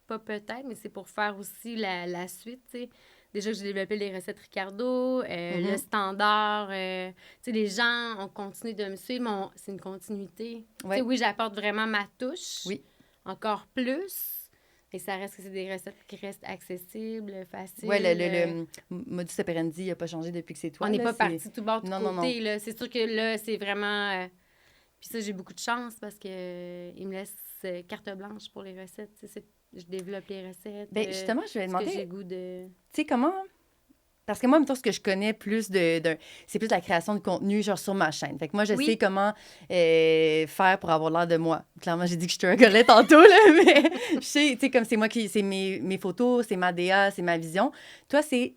pas peut-être, mais c'est pour faire aussi la suite, tu sais. Déjà que j'ai développé les recettes Ricardo, le standard, tu sais, les gens ont continué de me suivre, c'est une continuité. Ouais. Tu sais, oui, j'apporte vraiment ma touche, encore plus. Et ça reste que c'est des recettes qui restent accessibles, faciles. Oui, le modus operandi n'a pas changé depuis que c'est toi. On n'est pas parti tout bord, tout côté. Non. C'est sûr que là, c'est vraiment... Puis ça, j'ai beaucoup de chance parce qu'il me laisse carte blanche pour les recettes. Je développe les recettes. Bien, justement, je vais demander... que j'ai goût de... Tu sais, comment... Parce que moi, mettons, ce que je connais plus c'est plus la création de contenu, genre sur ma chaîne. Fait que moi, je sais comment faire pour avoir l'air de moi. Clairement, j'ai dit que je te regardais tantôt, là, mais je sais, tu sais, comme c'est moi qui... C'est mes photos, c'est ma DA, c'est ma vision. Toi, c'est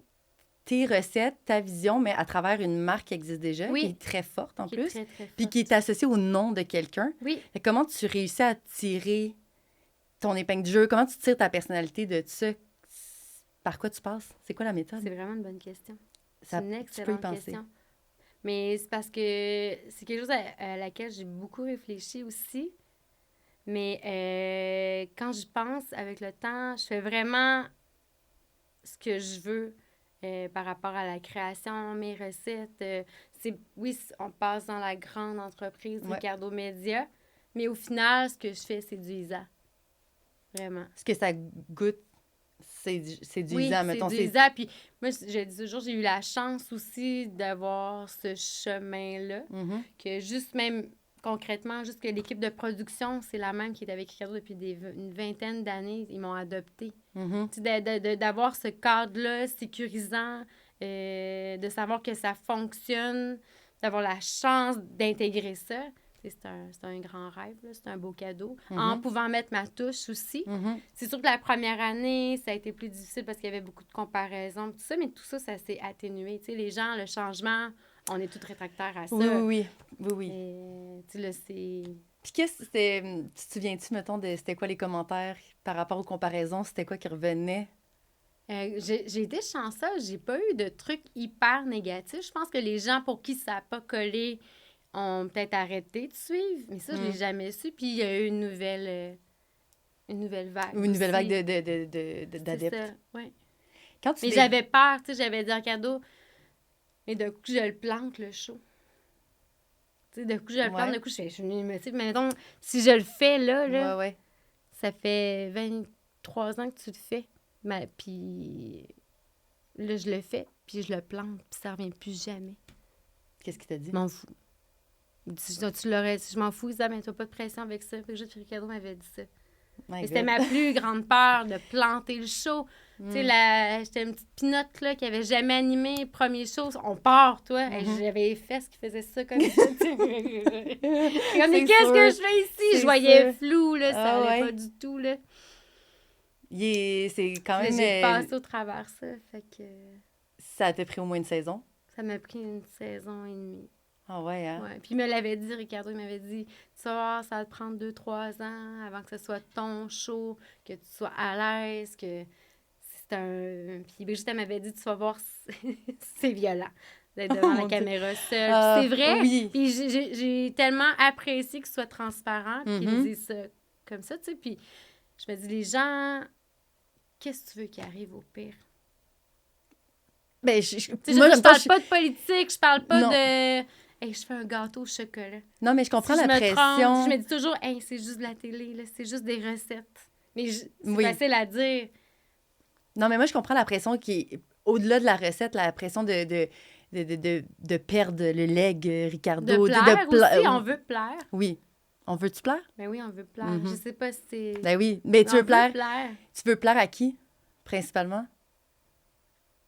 tes recettes, ta vision, mais à travers une marque qui existe déjà, qui est très forte en plus, puis qui est associée au nom de quelqu'un. Oui. Fait que comment tu réussis à tirer ton épingle du jeu? Comment tu tires ta personnalité de ça? Par quoi tu passes? C'est quoi la méthode? C'est vraiment une bonne question. C'est une excellente question. Mais c'est parce que c'est quelque chose à laquelle j'ai beaucoup réfléchi aussi. Mais quand j'y pense, avec le temps, je fais vraiment ce que je veux par rapport à la création, mes recettes. Oui, on passe dans la grande entreprise Ricardo Media, mais au final, ce que je fais, c'est du ISA. Vraiment. Ce que ça goûte, c'est du ISA, mettons. C'est du ISA. Puis moi, je dis toujours, j'ai eu la chance aussi d'avoir ce chemin-là, que juste même concrètement, juste que l'équipe de production, c'est la même qui est avec Ricardo depuis une vingtaine d'années. Ils m'ont adoptée. D'avoir ce cadre-là sécurisant, de savoir que ça fonctionne, d'avoir la chance d'intégrer ça, C'est un grand rêve, là. C'est un beau cadeau. Mhm. En pouvant mettre ma touche aussi. Mhm. C'est sûr que la première année, ça a été plus difficile parce qu'il y avait beaucoup de comparaisons, tout ça, mais tout ça, ça s'est atténué. Tu sais, les gens, le changement, on est tous réfractaires à ça. Oui. Et, tu sais, là, c'est... Puis qu'est-ce que c'était... Tu te souviens-tu, mettons, c'était quoi les commentaires par rapport aux comparaisons? C'était quoi qui revenait? J'ai été chanceuse, j'ai pas eu de trucs hyper négatifs. Je pense que les gens pour qui ça n'a pas collé ont peut-être arrêté de suivre, mais ça, je l'ai jamais su. Puis il y a eu une nouvelle vague. Ou une nouvelle vague aussi. d'adeptes. C'est ça, ouais. Quand tu Mais j'avais peur, tu sais, j'avais dit un cadeau, mais d'un coup, je le plante, le show. Tu sais, d'un coup, je le plante, d'un coup, je suis mais mettons, si je le fais là, Ouais. ça fait 23 ans que tu le fais. Puis là, je le fais, puis je le plante, puis ça revient plus jamais. Qu'est-ce qu'il t'a dit? Je m'en fous. Je m'en fous, Isa, mais t'as pas de pression avec ça. Fait que juste Ricardo m'avait dit ça. My Et c'était God. ma plus grande peur de planter le show. Tu sais, j'étais une petite pinotte là, qui avait jamais animé. Premier show, on part, toi. Et j'avais les fesses qui faisaient ça comme ça. Tu sais. Comme, mais qu'est-ce que je fais ici? C'est Je voyais sûr. flou, là, ça Ah allait ouais. pas du tout, là. C'est quand Mais même... j'ai passé au travers ça, fait que Ça t'a pris au moins une saison? ça m'a pris une saison et demie. Ah ouais, hein? Ouais. Puis il me l'avait dit, Ricardo, il m'avait dit, tu vas voir, ça va te prendre 2-3 ans avant que ce soit ton show, que tu sois à l'aise, que c'est un... Puis Brigitte, elle m'avait dit, tu vas voir, c'est violent d'être devant la Mon Dieu. caméra seule. Ah, Puis c'est vrai. oui. Puis j'ai tellement apprécié qu'il soit transparent, puis qu'il me dise ça comme ça, tu sais. Puis je me dis, les gens, qu'est-ce que tu veux qu'il arrive au pire? Ben, Tu sais, moi, je parle pas de politique, je parle pas Non. de... Hey, je fais un gâteau au chocolat. Non, mais je comprends Si la je me pression. trompe, je me dis toujours, hey, c'est juste de la télé, là, c'est juste des recettes. Mais c'est Oui. facile à dire. Non, mais moi, je comprends la pression qui est au-delà de la recette, la pression de perdre le leg, Ricardo. De plaire aussi, on veut plaire. Oui. On veut-tu plaire? Ben oui, on veut plaire. Mhm. Je sais pas si c'est... Ben oui. Mais tu On veux plaire? plaire. Tu veux plaire à qui, principalement?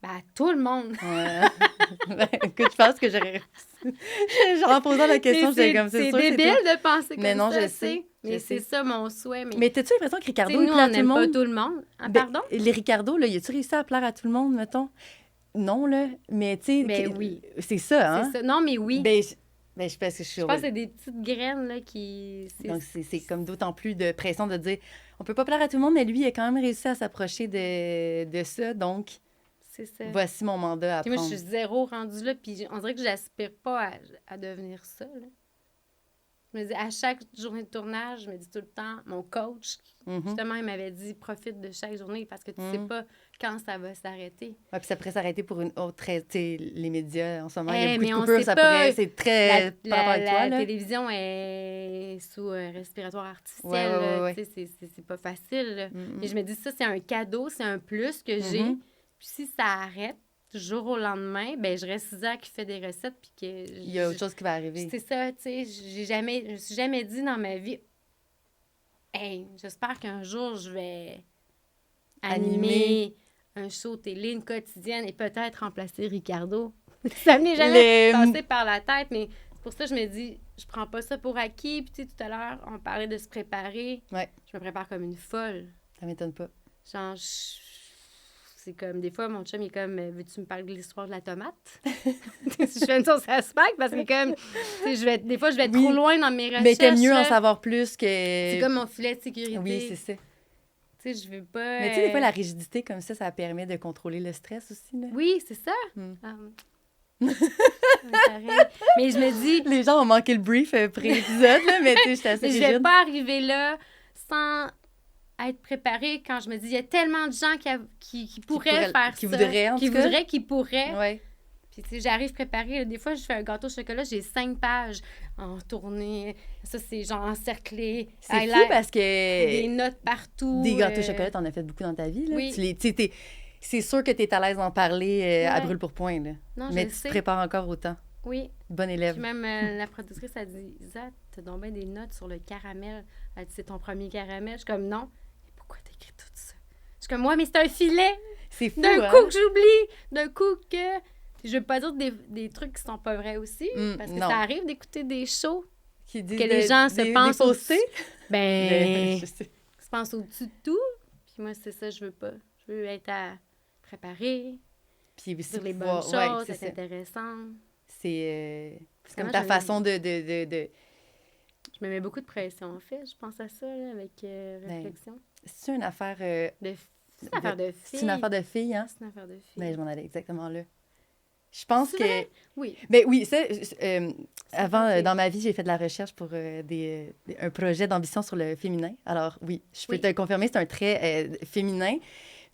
Ben à tout le monde. Ouais. Ben, écoute, je pense que j'aurais... Genre, en posant la question, j'étais comme, c'est sûr, C'est débile de penser comme Mais non, ça, je tu sais, sais. je Mais sais. c'est ça mon souhait. Mais t'as-tu l'impression que Tu sais, Ricardo, il nous, plaît à on tout le n'aime pas monde? tout le monde. Ah, Ben, pardon? Les Ricardo, là, y a-tu réussi à plaire à tout le monde, mettons? Non, là. Mais, tu sais... Ben oui. C'est ça, hein? C'est ça. Non, mais oui. Ben, je pense que je suis... Je pense que c'est des petites graines là, qui... Donc, c'est comme d'autant plus de pression de dire on peut pas plaire à tout le monde, mais lui, il a quand même réussi à s'approcher de ça. Donc, C'est ça. voici mon mandat à Puis moi, prendre. je suis zéro rendue là, puis on dirait que j'aspire pas à devenir ça, là. Je me dis, à chaque journée de tournage, je me dis tout le temps, mon coach, Mhm. justement, il m'avait dit, profite de chaque journée parce que tu sais pas quand ça va s'arrêter. Ouais, puis ça pourrait s'arrêter pour une autre... Tu sais, les médias, en ce moment, il y Eh, a mais beaucoup on de coupures, sait ça pas. pourrait... C'est très... par rapport avec toi, la là. télévision est sous respiratoire artificiel. Ouais, ouais, là. ouais. Tu sais, c'est pas facile. Là. Mhm. Et je me dis, ça, c'est un cadeau, c'est un plus que j'ai. Mhm. Puis si ça arrête, du jour au lendemain, ben je reste Isa qui fait des recettes, puis que... Il y a autre chose qui va arriver. C'est ça, tu sais, je me suis jamais dit dans ma vie, hey, j'espère qu'un jour je vais animer un show télé, une quotidienne et peut-être remplacer Ricardo. Ça m'est jamais passé par la tête, mais c'est pour ça que je me dis, je prends pas ça pour acquis. Puis tu sais, tout à l'heure, on parlait de se préparer. Ouais. Je me prépare comme une folle. Ça m'étonne pas. Genre, c'est comme, des fois, mon chum, il est comme, veux-tu me parler de l'histoire de la tomate? Je fais une sauce à spag parce que, comme, tu sais, des fois, je vais être trop loin dans mes recherches. Mais t'aimes mieux là. en savoir plus que... C'est comme mon filet de sécurité. Oui, c'est ça. Tu sais, je veux pas... Mais tu sais, des fois, la rigidité comme ça permet de contrôler le stress aussi, là. Oui, c'est ça. Mm. Pareil. Mais je me dis... Les gens ont manqué le brief pré-épisode, là, mais tu sais, j'étais assez Mais je vais rigide. pas arriver là sans être préparée quand je me dis, il y a tellement de gens qui pourraient faire qui ça. voudraient, en qui tout cas. voudraient, qui pourraient. Ouais. Puis, tu sais, j'arrive préparée. Des fois, je fais un gâteau au chocolat, j'ai 5 pages en tournée. Ça, c'est genre encerclé. C'est highlight, fou parce que... des notes partout. Des gâteaux au chocolat, t'en as fait beaucoup dans ta vie, là. Oui. C'est sûr que t'es à l'aise d'en parler à Ouais. brûle pour point, là. Non, Mais je tu te sais. prépares encore autant. Oui. Bonne élève. Puis même la productrice a dit, Isa, t'as donc bien des notes sur le caramel. Elle dit, c'est ton premier caramel. Je suis comme, non. Mais pourquoi t'écris tout ça? Je suis comme, ouais, mais c'est un filet. C'est fou, D'un hein? coup que j'oublie. D'un coup que... Je veux pas dire des trucs qui sont pas vrais aussi. Parce que non. ça arrive d'écouter des shows Qui disent que les gens se pensent des faussetés. Ben, Je sais. se pensent au-dessus de tout. Puis moi, c'est ça, je veux pas. Je veux être à préparer, Puis aussi dire les bonnes pouvoir... choses, ouais, c'est être ça. intéressant. C'est comme moi, ta je- façon de... Je me mets beaucoup de pression, en fait. Je pense à ça, là, avec réflexion. C'est une affaire... C'est une affaire de fille. C'est une affaire de fille, hein? C'est une affaire de fille. Ben, je m'en allais exactement là. Je pense C'est que... vrai? Oui. Ben oui, ça, avant, ok. dans ma vie, j'ai fait de la recherche pour un projet d'ambition sur le féminin. Alors oui, je peux Oui. te confirmer, c'est un trait féminin.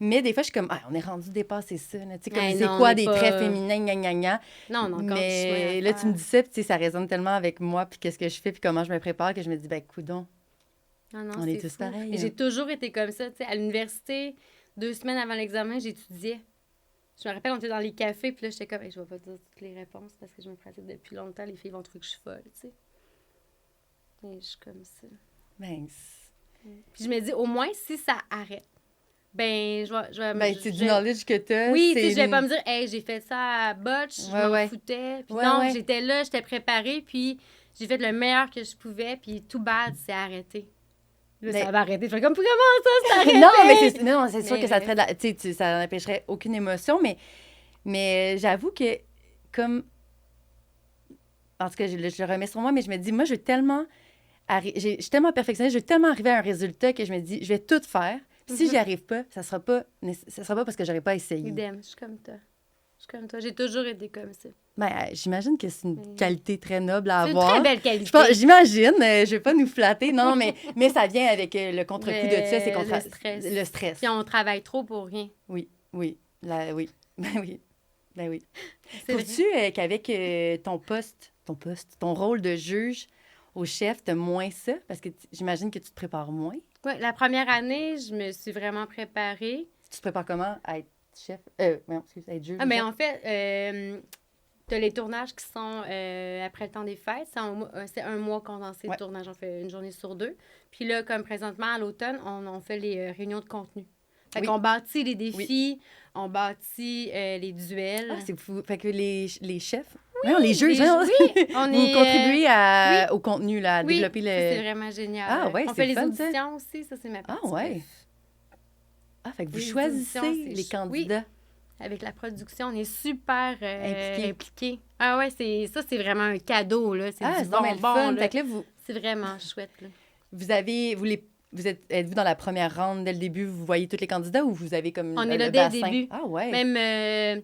Mais des fois, je suis comme, on est rendu dépassé ça. Là. Tu sais, comme, Hey, c'est non, on quoi est des pas- traits féminins, gna gna gna. Non, on a encore du chemin Mais à là, faire. tu me dis ça, puis tu sais, ça résonne tellement avec moi, puis qu'est-ce que je fais, puis comment je me prépare, que je me dis, ben, coudonc. Non, On est c'est tous fou. pareils, Et hein. j'ai toujours été comme ça. Tu sais, à l'université, 2 semaines avant l'examen, j'étudiais. Je me rappelle, on était dans les cafés, puis là, j'étais comme, hey, je vais pas dire toutes les réponses parce que je me pratique depuis longtemps. Les filles vont trouver que je suis folle, tu sais. Et je suis comme ça. Ben, Puis je me dis, au moins, si ça arrête, ben, c'est du knowledge que t'as. Oui, tu sais, c'est je vais une- pas me dire, hey, j'ai fait ça à botch, je Ouais, m'en ouais. foutais. Puis Ouais, non, ouais. j'étais là, j'étais préparée, puis j'ai fait le meilleur que je pouvais, puis tout bad, c'est arrêté. Là, Mais- ça va arrêter. Je fais comme, comment ça, c'est arrêté? Non, mais non, c'est sûr Mais que ça te bref. ferait de la... Tu sais, ça n'empêcherait aucune émotion, mais j'avoue que, comme... En tout cas, je le remets sur moi, mais je me dis, moi, je veux tellement... Je suis tellement perfectionniste, je veux tellement arriver à un résultat que je me dis, je vais tout faire. Puis si j'y arrive pas, ça sera pas parce que j'aurais pas essayé. Idem, je suis comme toi. Je suis comme toi. J'ai toujours été comme ça. Ben, j'imagine que c'est une qualité très noble à C'est une avoir. très belle qualité. J'imagine, je vais pas nous flatter. Non, mais ça vient avec le contre-coup de ça, c'est Le stress. le stress. Puis on travaille trop pour rien. Oui, oui, oui, ben oui, ben oui. C'est vrai. Trouves-tu qu'avec ton rôle de juge au chef, t'as moins ça? Parce que j'imagine que tu te prépares moins. Ouais, la première année, je me suis vraiment préparée. Tu te prépares comment à être chef? Non, excuse, à être juge. Ah, ou mais chef? en fait, t'as les tournages qui sont après le temps des fêtes. C'est un mois condensé Ouais. de tournage. On fait une journée sur 2. Puis là, comme présentement, à l'automne, on fait les réunions de contenu. Fait Oui. qu'on bâtit les défis, on bâtit les duels. Ah, c'est fou. Fait que les chefs, voyons, les juges, Les- voyons, oui, on vous est, contribuez au contenu, là, à oui, développer ça, c'est le... vraiment génial. Ah ouais, on c'est fait les fun, ça. auditions aussi, ça, c'est ma Ah petite ouais. préf. Ah, fait que vous Les choisissez auditions, c'est les ch- candidats. Avec la production, on est super Impliqués. impliqués. Ah ouais, c'est vraiment un cadeau, là. C'est Ah, du c'est donc bien le bonbon, fun. là. Fait que là, C'est vraiment chouette, là. êtes-vous dans la première ronde dès le début, vous voyez tous les candidats ou vous avez comme On le est là dès le bassin? début. Ah ouais. Même,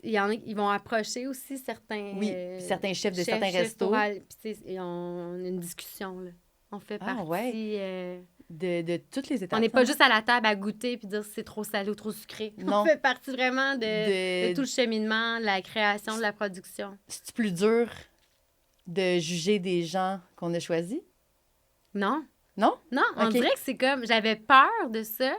il y en a qui vont approcher aussi certains... Oui, puis certains chefs de certains restos. Puis, tu sais, et on a une discussion, là. On fait Ah, partie... ouais. De toutes les étapes. on n'est pas juste à la table à goûter puis dire si c'est trop salé ou trop sucré. Non. On fait partie vraiment de De- tout le cheminement, de la création, de la production. C'est plus dur de juger des gens qu'on a choisis? Non? Non? Non, on Ok. dirait que c'est comme... J'avais peur de ça.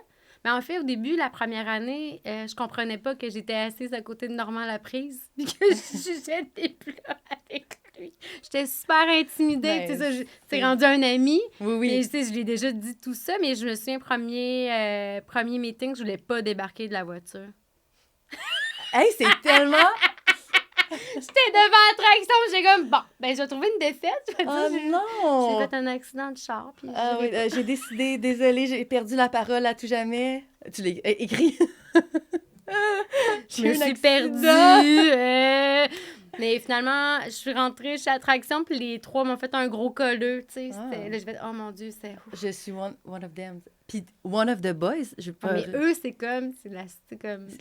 Mais en fait, au début, la première année, je comprenais pas que j'étais assise à côté de Normand Laprise puis que je jugeais des plats avec lui. J'étais super intimidée. Ben, Tu sais, ça, c'est rendu un ami. Oui, Et, oui. tu sais, je lui ai déjà dit tout ça, mais je me souviens, premier meeting, je voulais pas débarquer de la voiture. Hey, c'est tellement... J'étais devant l'attraction, j'ai comme, bon, ben je vais trouver une défaite. Je vais dire, Oh j'ai non! fait un accident de char. Puis Ah je oui, l'ai j'ai décidé, désolée, j'ai perdu la parole à tout jamais. Tu l'as écrit. je me suis perdue. Mais finalement, je suis rentrée chez Attraction, puis les 3 m'ont fait un gros colleux. Tu sais, Ah. là, je vais oh mon Dieu, c'est ouf. Je suis one of them. Puis one of the boys, je peux Mais eux, c'est comme, c'est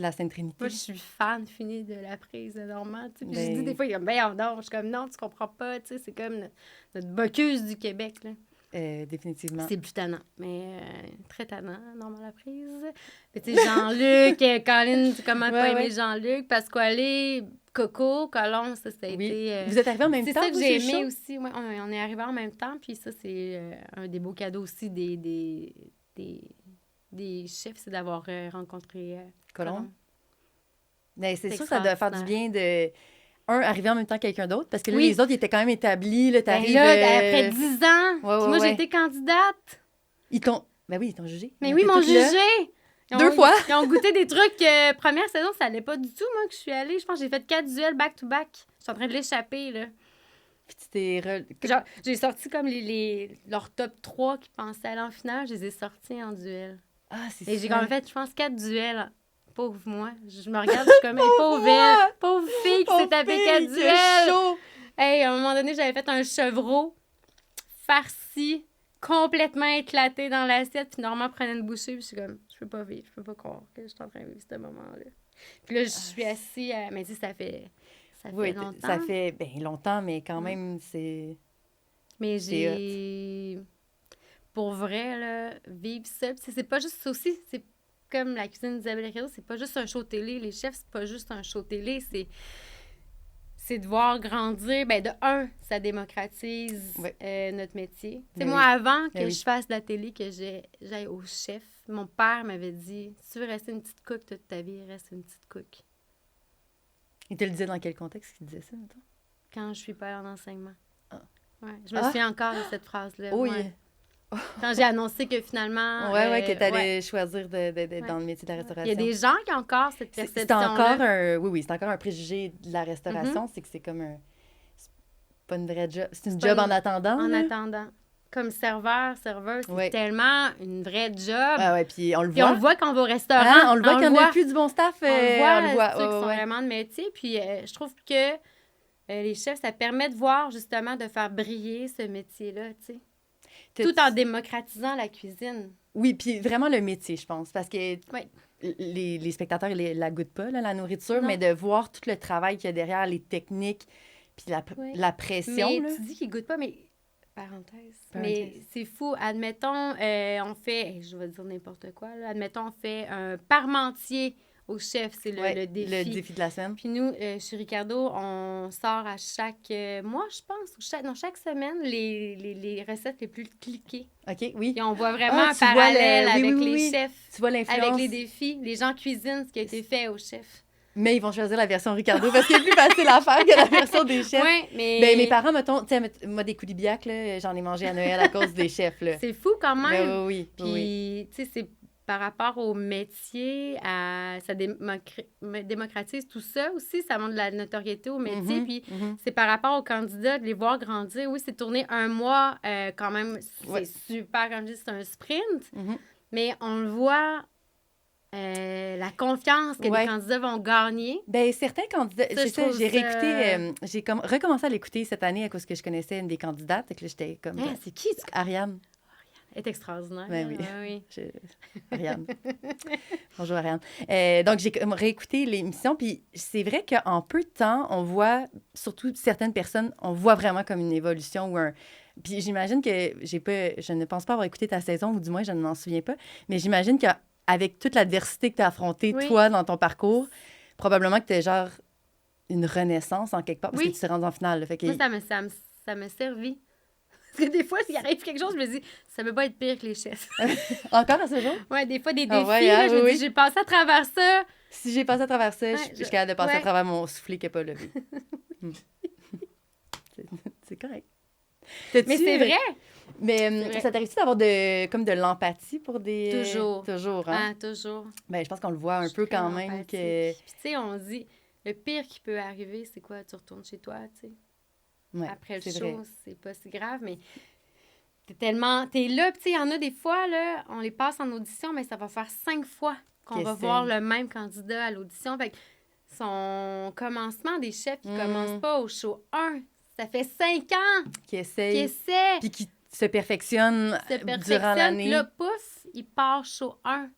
la Sainte Trinité. moi, je suis fan finie de la prise de Normand. Tu sais. Puis Ben- je dis des fois, il y a ben non, je suis comme, non, tu comprends pas. Tu sais, c'est comme notre Bocuse du Québec. Là. Définitivement. C'est plus tannant, mais très tannant, Normand Laprise. Puis tu sais, Jean-Luc, Colin, tu comment pas Ouais, aimer ouais. Jean-Luc, Pasquale, Coco, Colombe, ça a Oui. été... Vous êtes arrivés en même c'est temps, ça que vous, j'ai sur le aimé show? aussi. Ouais, on est arrivés en même temps, puis ça, c'est un des beaux cadeaux aussi des chefs, c'est d'avoir rencontré Colombe. Ben, c'est C'est sûr que ça doit faire du bien de... arriver en même temps que quelqu'un d'autre, parce que là, Oui. les autres, ils étaient quand même établis, là, Ben t'arrives... là, après 10 ans, ouais, puis moi, ouais. j'ai été candidate. Ils t'ont... Ben oui, ils t'ont jugé. Mais Ils oui, ils étaient m'ont tous là. jugé. Ils ont- 2 fois. Ils ont goûté des trucs. Première saison, ça allait pas du tout, moi, que je suis allée. Je pense que j'ai fait 4 duels back-to-back. Je suis en train de l'échapper, là. Puis tu t'es... Genre, j'ai sorti comme leurs top 3 qui pensaient aller en finale, je les ai sortis en duel. Ah, c'est Et j'ai ça. quand même fait, je pense, 4 duels. Pauvre moi. Je me regarde, je suis comme, hey, pauvre elle, pauvre fille qui s'est tapé 4 duels. Chaud. Hey, à un moment donné, j'avais fait un chevreau farci, complètement éclaté dans l'assiette, puis Normand prenait une bouchée, puis je suis comme, je peux pas vivre, je peux pas croire que je suis en train de vivre ce moment-là. Puis là, je suis assise, mais tu sais, ça fait longtemps. Ça fait bien longtemps, mais quand même, c'est... Mais c'est j'ai... Pour vrai, là, vivre ça, puis c'est pas juste ça aussi, c'est comme la cuisine d'Isabelle Ricciardo, c'est pas juste un show télé. Les chefs, c'est pas juste un show télé, c'est de voir grandir. Ben de un, ça démocratise notre métier. Tu sais, moi, avant que je fasse de la télé, que j'aille au chef, mon père m'avait dit, si tu veux rester une petite cook toute ta vie, reste une petite cook. Il te le disait dans quel contexte qu'il disait ça, mettons? Quand je suis pas en enseignement. Ah. Ouais, je me souviens encore de cette phrase-là. Oh, ouais. Quand j'ai annoncé que finalement... que tu allais choisir dans le métier de la restauration. Il y a des gens qui ont encore cette perception-là. C'est encore un préjugé de la restauration, c'est que c'est comme un... C'est pas une vraie job. C'est une job en attendant. En attendant. Comme serveur, serveuse, c'est tellement une vraie job. Ah ouais, puis on le voit. Puis on le voit quand on va au restaurant. On le voit qu'il n'y en a plus du bon staff. On le voit. Ceux qui sont vraiment de métier. Puis je trouve que les chefs, ça permet de voir justement de faire briller ce métier-là, tu sais. Tout en démocratisant la cuisine. Oui, puis vraiment le métier, je pense. Parce que les spectateurs, ils la goûtent pas, là, la nourriture, mais de voir tout le travail qu'il y a derrière, les techniques, puis la pression. Mais là. tu dis qu'ils goûtent pas, mais... Parenthèse. Mais c'est fou. Admettons, on fait... Je vais dire n'importe quoi. Là. Admettons, on fait un parmentier au chef. C'est le défi. Le défi de la semaine. Puis nous, chez Ricardo, on sort à chaque mois, je pense, ou chaque semaine, les recettes les plus cliquées. OK, oui. Et on voit vraiment un parallèle avec les chefs. Tu vois l'influence. Avec les défis. Les gens cuisinent ce qui a été fait au chef. Mais ils vont choisir la version Ricardo parce qu'il est plus facile à faire que la version des chefs. Oui, mais... Ben, mes parents, mettons, tu sais, moi, des coulibiacs, là, j'en ai mangé à Noël à cause des chefs, là. C'est fou quand même. Ben, oui. Puis, tu sais, c'est par rapport au métier, ça démocratise tout ça aussi, ça montre de la notoriété au métier. Puis, c'est par rapport aux candidats, de les voir grandir. Oui, c'est tourné un mois, quand même, c'est super, comme je dis, c'est un sprint. Mais on le voit... la confiance que les candidats vont gagner. Bien, certains candidats... J'ai réécouté... j'ai recommencé à l'écouter cette année à cause que je connaissais une des candidates. Et que là, j'étais comme... c'est qui? Ariane. Elle est extraordinaire. Ben oui. oui. Ariane. Bonjour, Ariane. Donc, j'ai réécouté l'émission. Puis c'est vrai qu'en peu de temps, on voit, surtout certaines personnes, on voit vraiment comme une évolution ou un... Puis j'imagine que je ne pense pas avoir écouté ta saison, ou du moins, je ne m'en souviens pas. Mais j'imagine que avec toute l'adversité que tu as affrontée, toi, dans ton parcours, probablement que tu as genre une renaissance en quelque part, parce que tu t'es rendue en finale. Là, fait que... Moi, ça m'a servi. Parce que des fois, s'il arrive quelque chose, je me dis, ça peut pas être pire que les chefs. Encore à ce jour? Oui, des fois, des défis, je me dis, j'ai passé à travers ça. Si j'ai passé à travers ça, je suis capable de passer à travers mon soufflet qui n'est pas levé. C'est correct. Mais c'est vrai! Mais ça t'arrive-tu d'avoir de l'empathie pour des... Toujours. Toujours, hein? Ah, toujours. Ben, je pense qu'on le voit un peu quand même que... Puis, tu sais, on dit, le pire qui peut arriver, c'est quoi? Tu retournes chez toi, tu sais. Ouais, après le show, c'est pas si grave, mais t'es là. Puis, tu sais, il y en a des fois, là, on les passe en audition, mais ça va faire 5 fois qu'on va voir le même candidat à l'audition. Fait que son commencement des chefs qui commence pas au show 1, ça fait 5 ans qui essaie. Puis qui se perfectionne durant l'année. Puis là, pouf, il part show 1.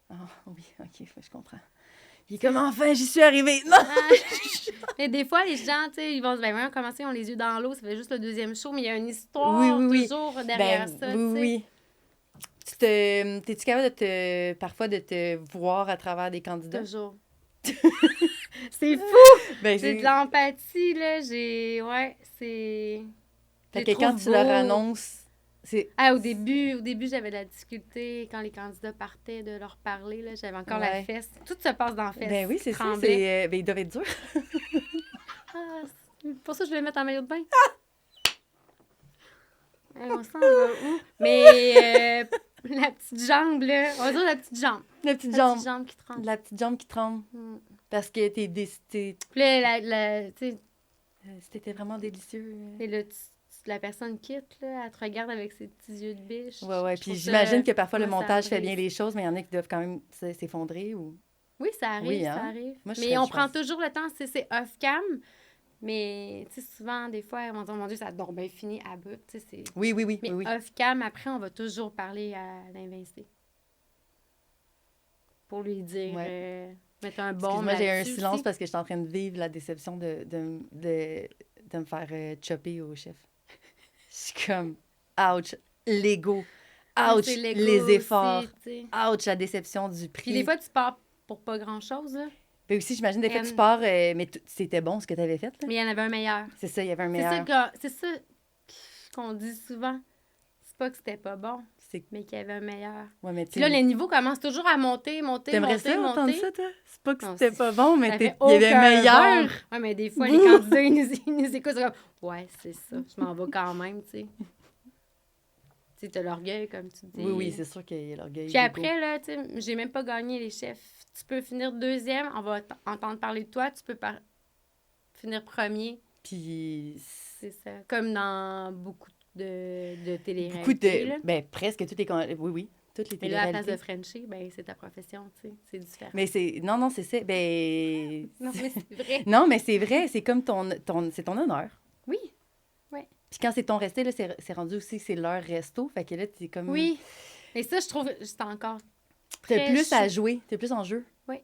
Ah, oui, OK, je comprends. Il est comme, enfin, j'y suis arrivée. Non! Mais des fois, les gens, tu sais, ils vont se dire, ben, commencer, ils ont les yeux dans l'eau, ça fait juste le deuxième show, mais il y a une histoire toujours derrière ça. Oui. T'es-tu capable parfois de te voir à travers des candidats? Toujours. C'est fou! J'ai de l'empathie, là. C'est... Fait que quand tu leur annonces... Au début, j'avais de la difficulté quand les candidats partaient de leur parler. Là, j'avais encore la fesse. Tout se passe dans la fesse. Ben oui, c'est ça. Il doit être dur. Pour ça, je vais mettre en maillot de bain. On s'en va où? Mais la petite jambe, là. On va dire la petite jambe. La petite jambe qui tremble. La petite jambe qui tremble. Parce que t'es... Puis là, tu sais... C'était vraiment délicieux. Et là, la personne quitte, là, elle te regarde avec ses petits yeux de biche. Ouais. Je Puis trouve j'imagine que parfois le moi, ça montage fait brise. bien les choses, mais il y en a qui doivent quand même s'effondrer ou... Oui, ça arrive, Oui, ça hein? arrive. Moi, je Mais serais on du prend genre- toujours le temps, c'est off-cam. Mais, tu sais, souvent, des fois, on va dire, mon Dieu, ça a donc bien fini à bout. Tu sais, c'est... Oui. Mais off-cam, après, on va toujours parler à l'invincé. Pour lui dire, Ouais. mettre un bon Excuse-moi, j'ai un là-dessus silence aussi. parce que je suis en train de vivre la déception de me faire chopper au chef. Je suis comme, ouch, l'ego, Ouais, ouch, c'est l'ego les efforts, aussi, tu sais. ouch, la déception du prix. Puis des fois, tu pars pour pas grand-chose, là. Puis aussi, j'imagine, des fois, tu And- pars, mais c'était bon ce que tu avais fait, là. Mais il y en avait un meilleur. C'est ça, il y avait un C'est ça, meilleur. c'est ça qu'on dit souvent. C'est pas que c'était pas bon, C'est... mais qu'il y avait un meilleur. Ouais, mais tu Puis là, les niveaux commencent toujours à monter. t'aimerais ça entendre ça, toi? C'est pas que Non, c'était pas bon, mais Ça il fait y avait aucun meilleur. bon. Ouais, mais des fois, les candidats, ils nous écoutent, c'est comme, ouais, c'est ça, je m'en vais quand même, tu sais. Tu sais, t'as l'orgueil, comme tu dis. Oui, c'est sûr qu'il y a l'orgueil. Puis après, là, tu sais, j'ai même pas gagné les chefs. Tu peux finir deuxième, on va entendre parler de toi. Tu peux finir premier. Puis... C'est ça. Comme dans beaucoup de télé-réalités. Beaucoup de... là. Ben, presque toutes les... Oui, toutes les Mais là, à la place téléréalités. de Frenchie, ben, c'est ta profession, tu sais. C'est différent. Mais c'est... Non, c'est ça. Ben... Non, mais c'est vrai. Non, mais c'est vrai. C'est comme c'est ton honneur. Oui. Puis quand c'est ton resté, là, c'est rendu aussi, c'est leur resto. Fait que là, t'es comme... Oui. Et ça, je trouve, c'est encore T'as très plus à chou- jouer. T'es plus en jeu. Oui,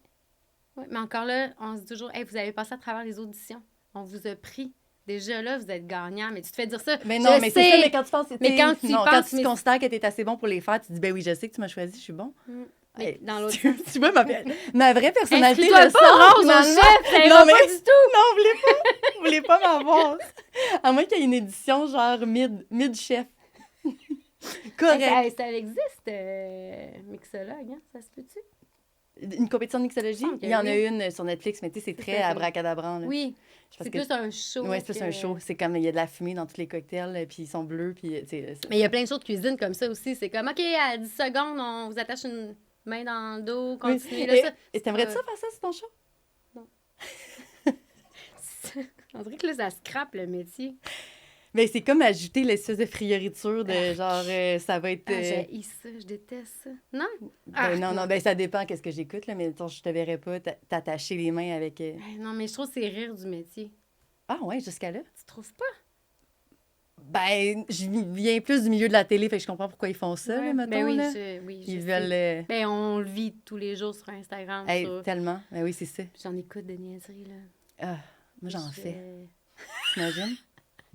mais encore là, on se dit toujours, hey, vous avez passé à travers les auditions. On vous a pris. Déjà là, vous êtes gagnant. Mais tu te fais dire ça. Mais non, Je mais sais. c'est ça. Mais quand tu penses... Mais quand tu y non, penses, quand tu mais- considères que t'es assez bon pour les faire, tu dis, ben oui, je sais que tu m'as choisi, je suis bon. Mais Hey, dans l'autre tu, tu vois, ma vraie personnalité Inscris-toi le pas, sort, Rose, au finalement. chef, ça Non, ira mais- pas du tout. Non, vous voulez pas m'avoir. À moins qu'il y ait une édition genre mid-chef. Correct. Ça existe, mixologue, hein? Ça se peut-tu? Une compétition de mixologie, semble que il y en a oui. une sur Netflix, mais tu sais, c'est C'est très ça, c'est- abracadabrant. Là. Oui, Parce c'est que- plus un show. Ouais, c'est plus un show. C'est comme, il y a de la fumée dans tous les cocktails, puis ils sont bleus, puis tu sais... Mais il y a plein de shows de cuisine comme ça aussi. C'est comme, OK, à 10 secondes, on vous attache une main dans le dos, continuez. Là, ça, Et t'aimerais-tu ça faire ça sur ton show? on dirait que là, ça scrape le métier. Mais c'est comme ajouter l'espèce de frioriture de genre, ça va être... Ah, j'ai ça, je déteste ça. Non? non, ben ça dépend qu'est-ce que j'écoute, là, mais mettons, je te verrais pas t'attacher les mains avec... Non, mais je trouve que c'est rire du métier. Ah ouais, jusqu'à là? Tu trouves pas? Ben, je viens plus du milieu de la télé, fait que je comprends pourquoi ils font ça, là, Ouais, mettons, ben oui, là. oui, Ils sais. veulent... Ben, on le vit tous les jours sur Instagram. Hey, sur- tellement. Ben oui, c'est ça. J'en écoute de niaiseries, là. Ah, moi, j'en Je- fais. T'imagines?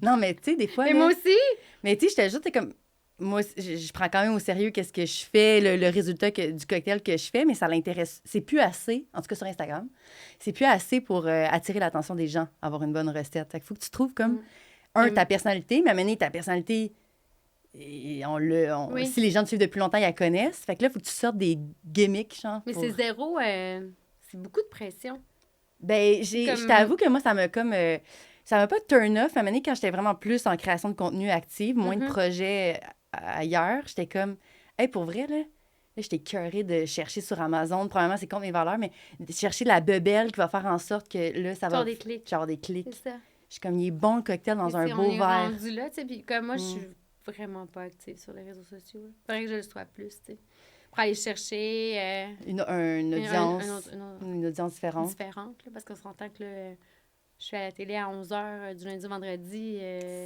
Non, mais tu sais, des fois... Mais là- moi aussi! Mais tu sais, je te jure, t'es comme... Moi, je prends quand même au sérieux qu'est-ce que je fais, le résultat du cocktail que je fais, mais ça l'intéresse. C'est plus assez, en tout cas sur Instagram, c'est plus assez pour attirer l'attention des gens, avoir une bonne recette. Fait qu'il faut que tu trouves comme, ta personnalité, mais amener ta personnalité, et Oui. si les gens te suivent depuis longtemps, ils la connaissent. Fait que là, il faut que tu sortes des gimmicks, genre. Mais pour- c'est zéro... c'est beaucoup de pression. Ben, Comme- je t'avoue que moi, ça m'a comme... ça m'a pas turn off. À un moment donné, quand j'étais vraiment plus en création de contenu active, moins de projets ailleurs, j'étais comme... Hey, pour vrai, là j'étais curée de chercher sur Amazon. Probablement, c'est contre mes valeurs, mais de chercher la bebelle qui va faire en sorte que là, ça va... Genre des clics. Genre des clics. C'est ça. Je suis comme, il est bon, le cocktail, dans Mais un tu sais, beau on est verre. rendu là, tu sais, puis comme moi, je suis vraiment pas active sur les réseaux sociaux. Il faudrait que je le sois plus, tu sais. Pour aller chercher... Une un audience... autre- Une audience différente. différente, là, parce qu'on s'entend que là, je suis à la télé à 11h du lundi au vendredi.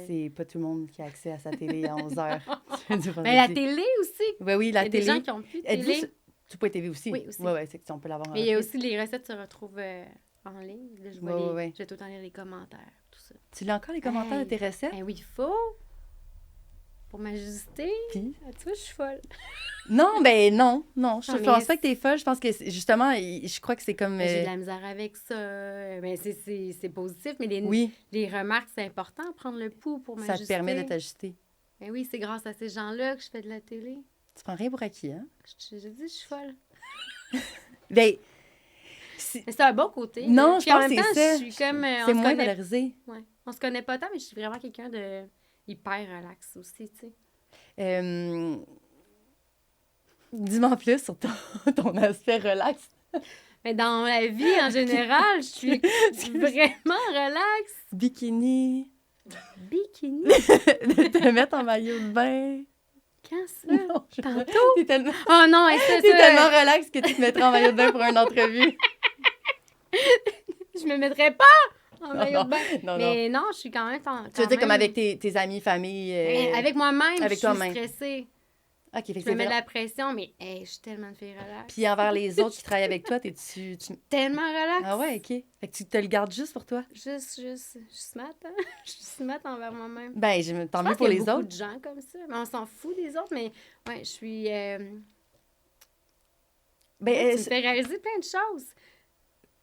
C'est pas tout le monde qui a accès à sa télé à 11h. Mais la télé aussi! Oui, oui, Il y la a des télé. gens qui ont plus de Êtes-vous télé. sur- Tu peux TV aussi? Oui, aussi. Oui, oui, c'est que si on peut l'avoir en Mais il y a reprise. aussi les recettes se retrouvent en ligne. Là, je, vois Ouais, les- ouais, ouais. je vais tout le temps lire les commentaires, tout ça. Tu lis encore les commentaires de tes recettes? Ben oui, il faut! Pour m'ajuster. Puis? Ah, tu vois, je suis folle. Non, ben non. Je Non, pense mais pas que t'es folle. Je pense que, justement, je crois que c'est comme... Ben, j'ai de la misère avec ça. Ben, c'est positif, mais Oui, les remarques, c'est important, prendre le pouls pour m'ajuster. ça te permet de t'ajuster. Ben oui, c'est grâce à ces gens-là que je fais de la télé. Tu prends rien pour acquis, hein? Je dis, je suis folle. Ben, Mais c'est un bon côté. Non, là. je Puis en pense même que temps, c'est ça. je suis comme... on c'est se moins connaît... valorisé. Ouais. On se connaît pas tant, mais je suis vraiment quelqu'un de hyper relax aussi, tu sais. Dis-moi plus sur ton aspect relax. Mais dans la vie, en général, je suis vraiment relax. Bikini. Bikini? De te mettre en maillot de bain. Quand ça? Non, je sais pas. Tantôt? T'es tellement... Oh non, et ça, T'es tellement relax que tu te mettrais en maillot de bain pour une entrevue. Je me mettrais pas en maillot de bain. Non, Mais non, je suis quand même... Tu veux dire comme avec tes amis, famille... Avec moi-même, avec je toi-même. suis stressée. OK, fait que Je c'est me mets de vrai. la pression, mais hey, je suis tellement une fille relax. Puis envers les autres qui travaillent avec toi, Tellement relax. Ah ouais, OK. Fait que tu te le gardes juste pour toi? Juste, je suis smart, hein? Je suis smart envers moi-même. Ben, tant Je mieux pense pour qu'il y les a beaucoup autres. de gens comme ça. Mais on s'en fout des autres, mais ouais, je suis... Ben, ouais, tu me fais réaliser plein de choses.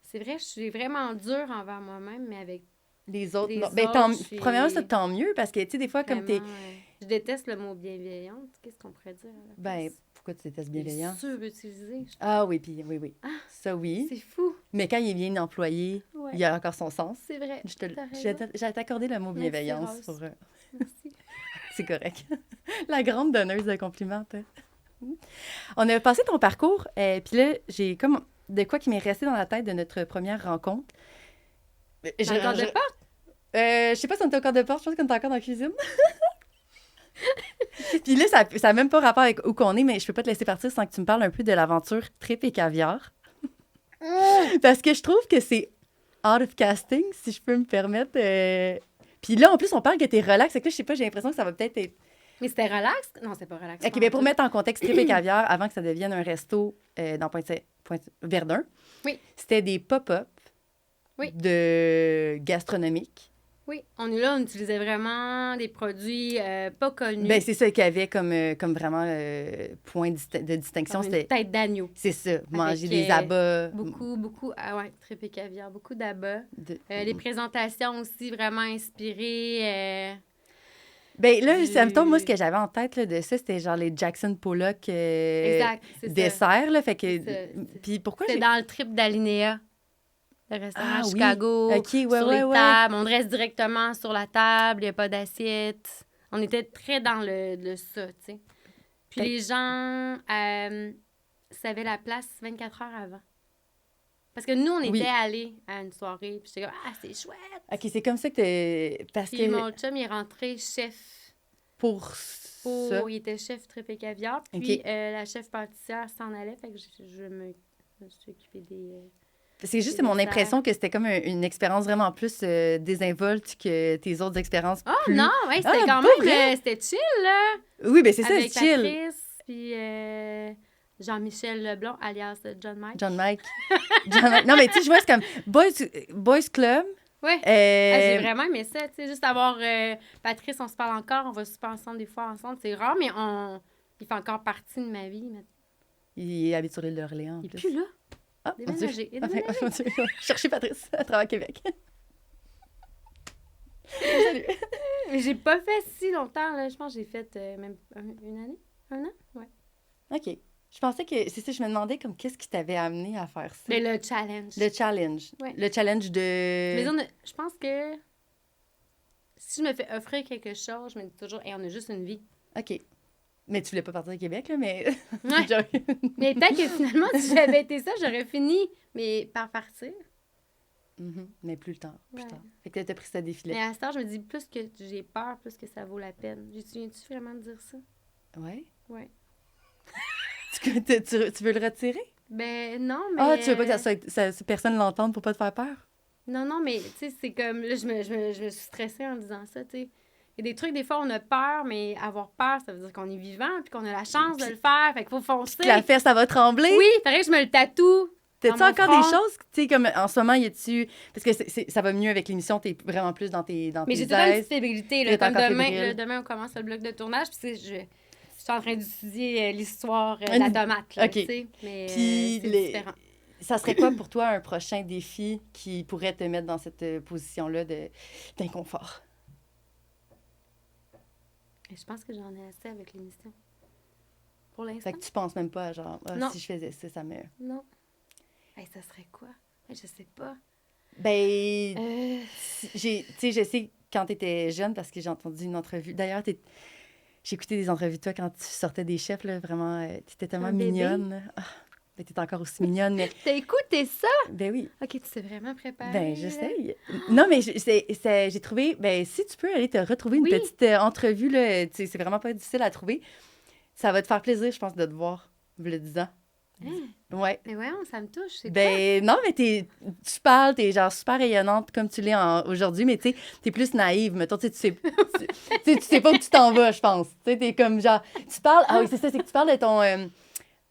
C'est vrai, je suis vraiment dure envers moi-même, mais avec les autres, les non. Ben, autres, je suis premièrement, ça, tant mieux, parce que, tu sais, des fois, comme t'es... vraiment, je déteste le mot bienveillante. Qu'est-ce qu'on pourrait dire à la Ben, place? pourquoi tu détestes Il est bienveillant? surutilisé. Ah oui, puis oui. Ah, Ça, oui. c'est fou. Mais quand il est bien employé, Ouais. il a encore son sens. C'est vrai. T'as Je raison. vais t'accorder le mot Merci, bienveillance. Rose. Pour, Merci. c'est correct. La grande donneuse de compliments, toi. On a passé ton parcours, puis là, j'ai comme de quoi qui m'est resté dans la tête de notre première rencontre. Dans le corps de porte? Je sais pas si on était au corps de porte, je pense qu'on était encore dans la cuisine. Puis là, ça n'a même pas rapport avec où qu'on est, mais je peux pas te laisser partir sans que tu me parles un peu de l'aventure Trip et Caviar. Parce que je trouve que c'est out of casting, si je peux me permettre. Puis là, en plus, on parle que t'es relax. Fait que là, je sais pas, j'ai l'impression que ça va peut-être être... Mais c'était relax? Non, c'est pas relax. OK, bien pour mettre en contexte Trip et Caviar, avant que ça devienne un resto dans Verdun, Oui. c'était des pop-up Oui. de gastronomiques. Oui, on est là, on utilisait vraiment des produits pas connus. Ben c'est ça qu'il y avait comme vraiment point de distinction. Comme une C'était... tête d'agneau. C'est ça, manger Avec, des abats. Beaucoup, ah ouais, trip et caviar, beaucoup d'abats. de- Les présentations aussi vraiment inspirées. Ben là, du- ça me tombe, moi, ce que j'avais en tête là, de ça, c'était genre les Jackson Pollock Exact, c'est ça. desserts, là, fait que... C'est ça. Puis pourquoi C'est j'ai... dans le trip d'Alinéa, le restaurant Ah à oui. Chicago. OK, ouais, sur ouais, les ouais. tables, on reste directement sur la table, il n'y a pas d'assiette. On était très dans le ça, tu sais. Puis Fait- les gens savaient la place 24 heures avant. Parce que nous, on était Oui. allés à une soirée, puis j'étais comme « Ah, c'est chouette! OK, c'est comme ça que t'es... Parce Puis que mon chum, il est rentré chef. pour ça... Il était chef trip et caviar. OK. Puis la chef pâtissière s'en allait, fait que je me suis occupée des... C'est juste des mon desserts. impression que c'était comme une expérience vraiment plus désinvolte que tes autres expériences. Oh plus... non, ouais, c'était Ah, quand pas même... vrai? c'était chill, là! Oui, ben c'est ça, Avec c'est chill. Patrice, puis Jean-Michel Leblond, alias John Mike. John Mike. Non, mais tu sais, je vois, c'est comme Boys Club. Ouais. J'ai vraiment aimé ça, tu sais, juste avoir Patrice, on se parle encore, on va super ensemble des fois ensemble, c'est rare, mais il fait encore partie de ma vie. Mais... Il habite sur l'île d'Orléans. en Il est plus. plus là. Ah, mon Dieu. Déménagé. Il est Ah, déménagé. mon Dieu. Chercher Patrice à travers Québec. Salut. Mais j'ai pas fait si longtemps, là. Je pense que j'ai fait même une année. Un an? Ouais. OK. Je pensais que... C'est ça, je me demandais comme qu'est-ce qui t'avait amené à faire ça. Mais le challenge. Le challenge. Ouais. Le challenge de... Mais je pense que si je me fais offrir quelque chose, je me dis toujours, hey, on a juste une vie. OK. Mais tu voulais pas partir de Québec, là, mais... Ouais. Mais peut-être que finalement, si j'avais été ça, j'aurais fini, mais par partir. Mhm. Mais plus tard, plus Ouais. tard. Fait que là, t'as pris ça défilé. Mais à ce temps, je me dis, plus que j'ai peur, plus que ça vaut la peine. Viens-tu vraiment de dire ça? Ouais. Ouais. tu veux le retirer? Ben non, mais... Ah, tu veux pas que personne l'entende pour pas te faire peur? Non, mais tu sais, c'est comme... Là, je me suis stressée en disant ça, tu sais. Il y a des trucs, des fois, on a peur, mais avoir peur, ça veut dire qu'on est vivant puis qu'on a la chance de le faire. Fait qu'il faut foncer. La fesse, ça va trembler? Oui, il faudrait que je me le tatoue. T'as-tu dans mon encore front. des choses, tu sais, comme en ce moment, y a-tu... Parce que ça va mieux avec l'émission, t'es vraiment plus dans tes Mais j'ai tout le temps une petite fébrilité. Là, T'es comme encore demain, fébrile. là, demain, on commence le bloc de tournage. Puis je suis en train d'étudier l'histoire de la tomate. Là, OK. tu sais, mais Puis c'est les- différent. Ça serait quoi pour toi un prochain défi qui pourrait te mettre dans cette position-là d'inconfort? Et je pense que j'en ai assez avec l'émission. Pour l'instant, Fait que tu penses même pas à genre, Non. si je faisais ça, ça me... non. Hey, ça serait quoi? Je sais pas. Ben, Euh, tu sais, je sais quand t'étais jeune, parce que j'ai entendu une entrevue. D'ailleurs, j'ai écouté des entrevues de toi quand tu sortais des chefs, là, vraiment, t'étais tellement Un bébé. mignonne. Ah, Ben, t'es encore aussi mignonne, mais... T'as écouté ça? Ben oui. OK, tu t'es vraiment préparée. Ben, j'essaye. Non, mais j'ai trouvé... Ben, si tu peux aller te retrouver une petite entrevue, là, c'est vraiment pas difficile à trouver. Ça va te faire plaisir, je pense, de te voir, le 10 ans. Ouais. Mais voyons, ça me touche, c'est Ben, non, mais tu parles, t'es genre super rayonnante comme tu l'es aujourd'hui, mais tu sais, t'es plus naïve. Mettons, tu sais pas où tu t'en vas, je pense. Tu sais, t'es comme genre... Tu parles... Ah oui, c'est ça, c'est que tu parles de ton...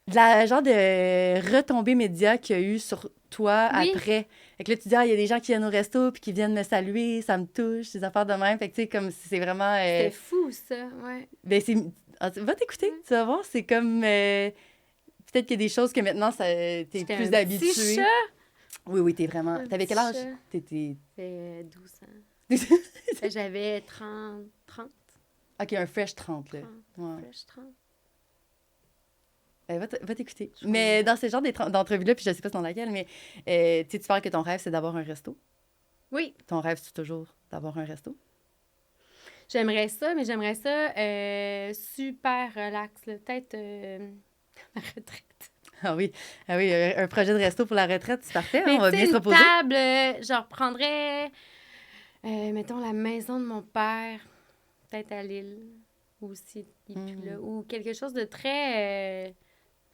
de la genre de retombée média qu'il y a eu sur toi après. Fait que là, tu dis, il y a des gens qui viennent au resto puis qui viennent me saluer, ça me touche, des affaires de même. Fait que, tu sais, comme c'est vraiment... C'est fou, ça, ouais. Ben, va t'écouter, tu vas voir, c'est comme... peut-être qu'il y a des choses que maintenant, t'es plus habituée. Petit chat? Oui, t'es vraiment... T'avais quel âge? T'étais... 12 ans. J'avais 30. OK, un fresh 30, là. 30. Ouais. Fresh 30. Ben, va t'écouter. Mais dans ce genre d'entrevues-là, puis je sais pas dans laquelle, mais tu parles que ton rêve, c'est d'avoir un resto. Oui. Ton rêve, c'est toujours d'avoir un resto? J'aimerais ça, mais j'aimerais ça super relax. Peut-être ma retraite. Ah oui, un projet de resto pour la retraite, c'est parfait. Mais on va bien se reposer. Une table, je reprendrais, mettons, la maison de mon père, peut-être à Lille, aussi, il est plus là, ou quelque chose de très...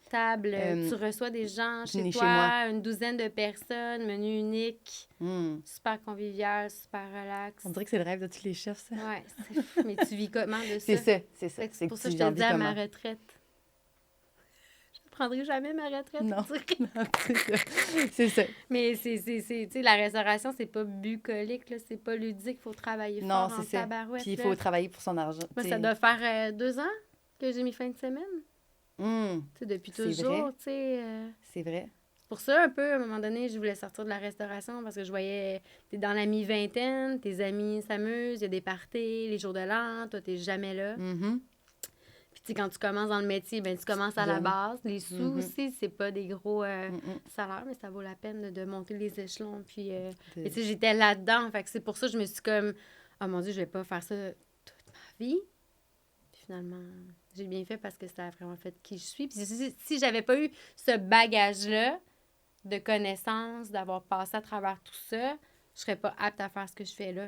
table, tu reçois des gens chez toi, une douzaine de personnes, menu unique, super convivial, super relax. On dirait que c'est le rêve de tous les chefs, ça. Ouais, c'est fou. Mais tu vis comment de ça? C'est ça. C'est pour ça que je te dis à ma retraite. Je ne prendrai jamais ma retraite. Non, c'est ça. Mais tu sais, la restauration, c'est pas bucolique, là, c'est pas ludique, il faut travailler fort en tabarouette. Puis il faut travailler pour son argent. Moi, ça doit faire 2 ans que j'ai mis fin de semaine. Depuis toujours, tu sais. C'est vrai. C'est pour ça, un peu, à un moment donné, je voulais sortir de la restauration parce que je voyais, t'es dans la mi-vingtaine, tes amis s'amusent, il y a des parties, les jours de l'an, toi, t'es jamais là. Puis, tu sais, quand tu commences dans le métier, ben tu commences à la base. Les sous aussi, c'est pas des gros salaires, mais ça vaut la peine de monter les échelons. Puis, tu sais, j'étais là-dedans. Fait que c'est pour ça que je me suis comme, oh mon Dieu, je vais pas faire ça toute ma vie. Puis finalement, j'ai bien fait parce que ça a vraiment fait qui je suis. Puis si j'avais pas eu ce bagage-là de connaissances, d'avoir passé à travers tout ça, je serais pas apte à faire ce que je fais là.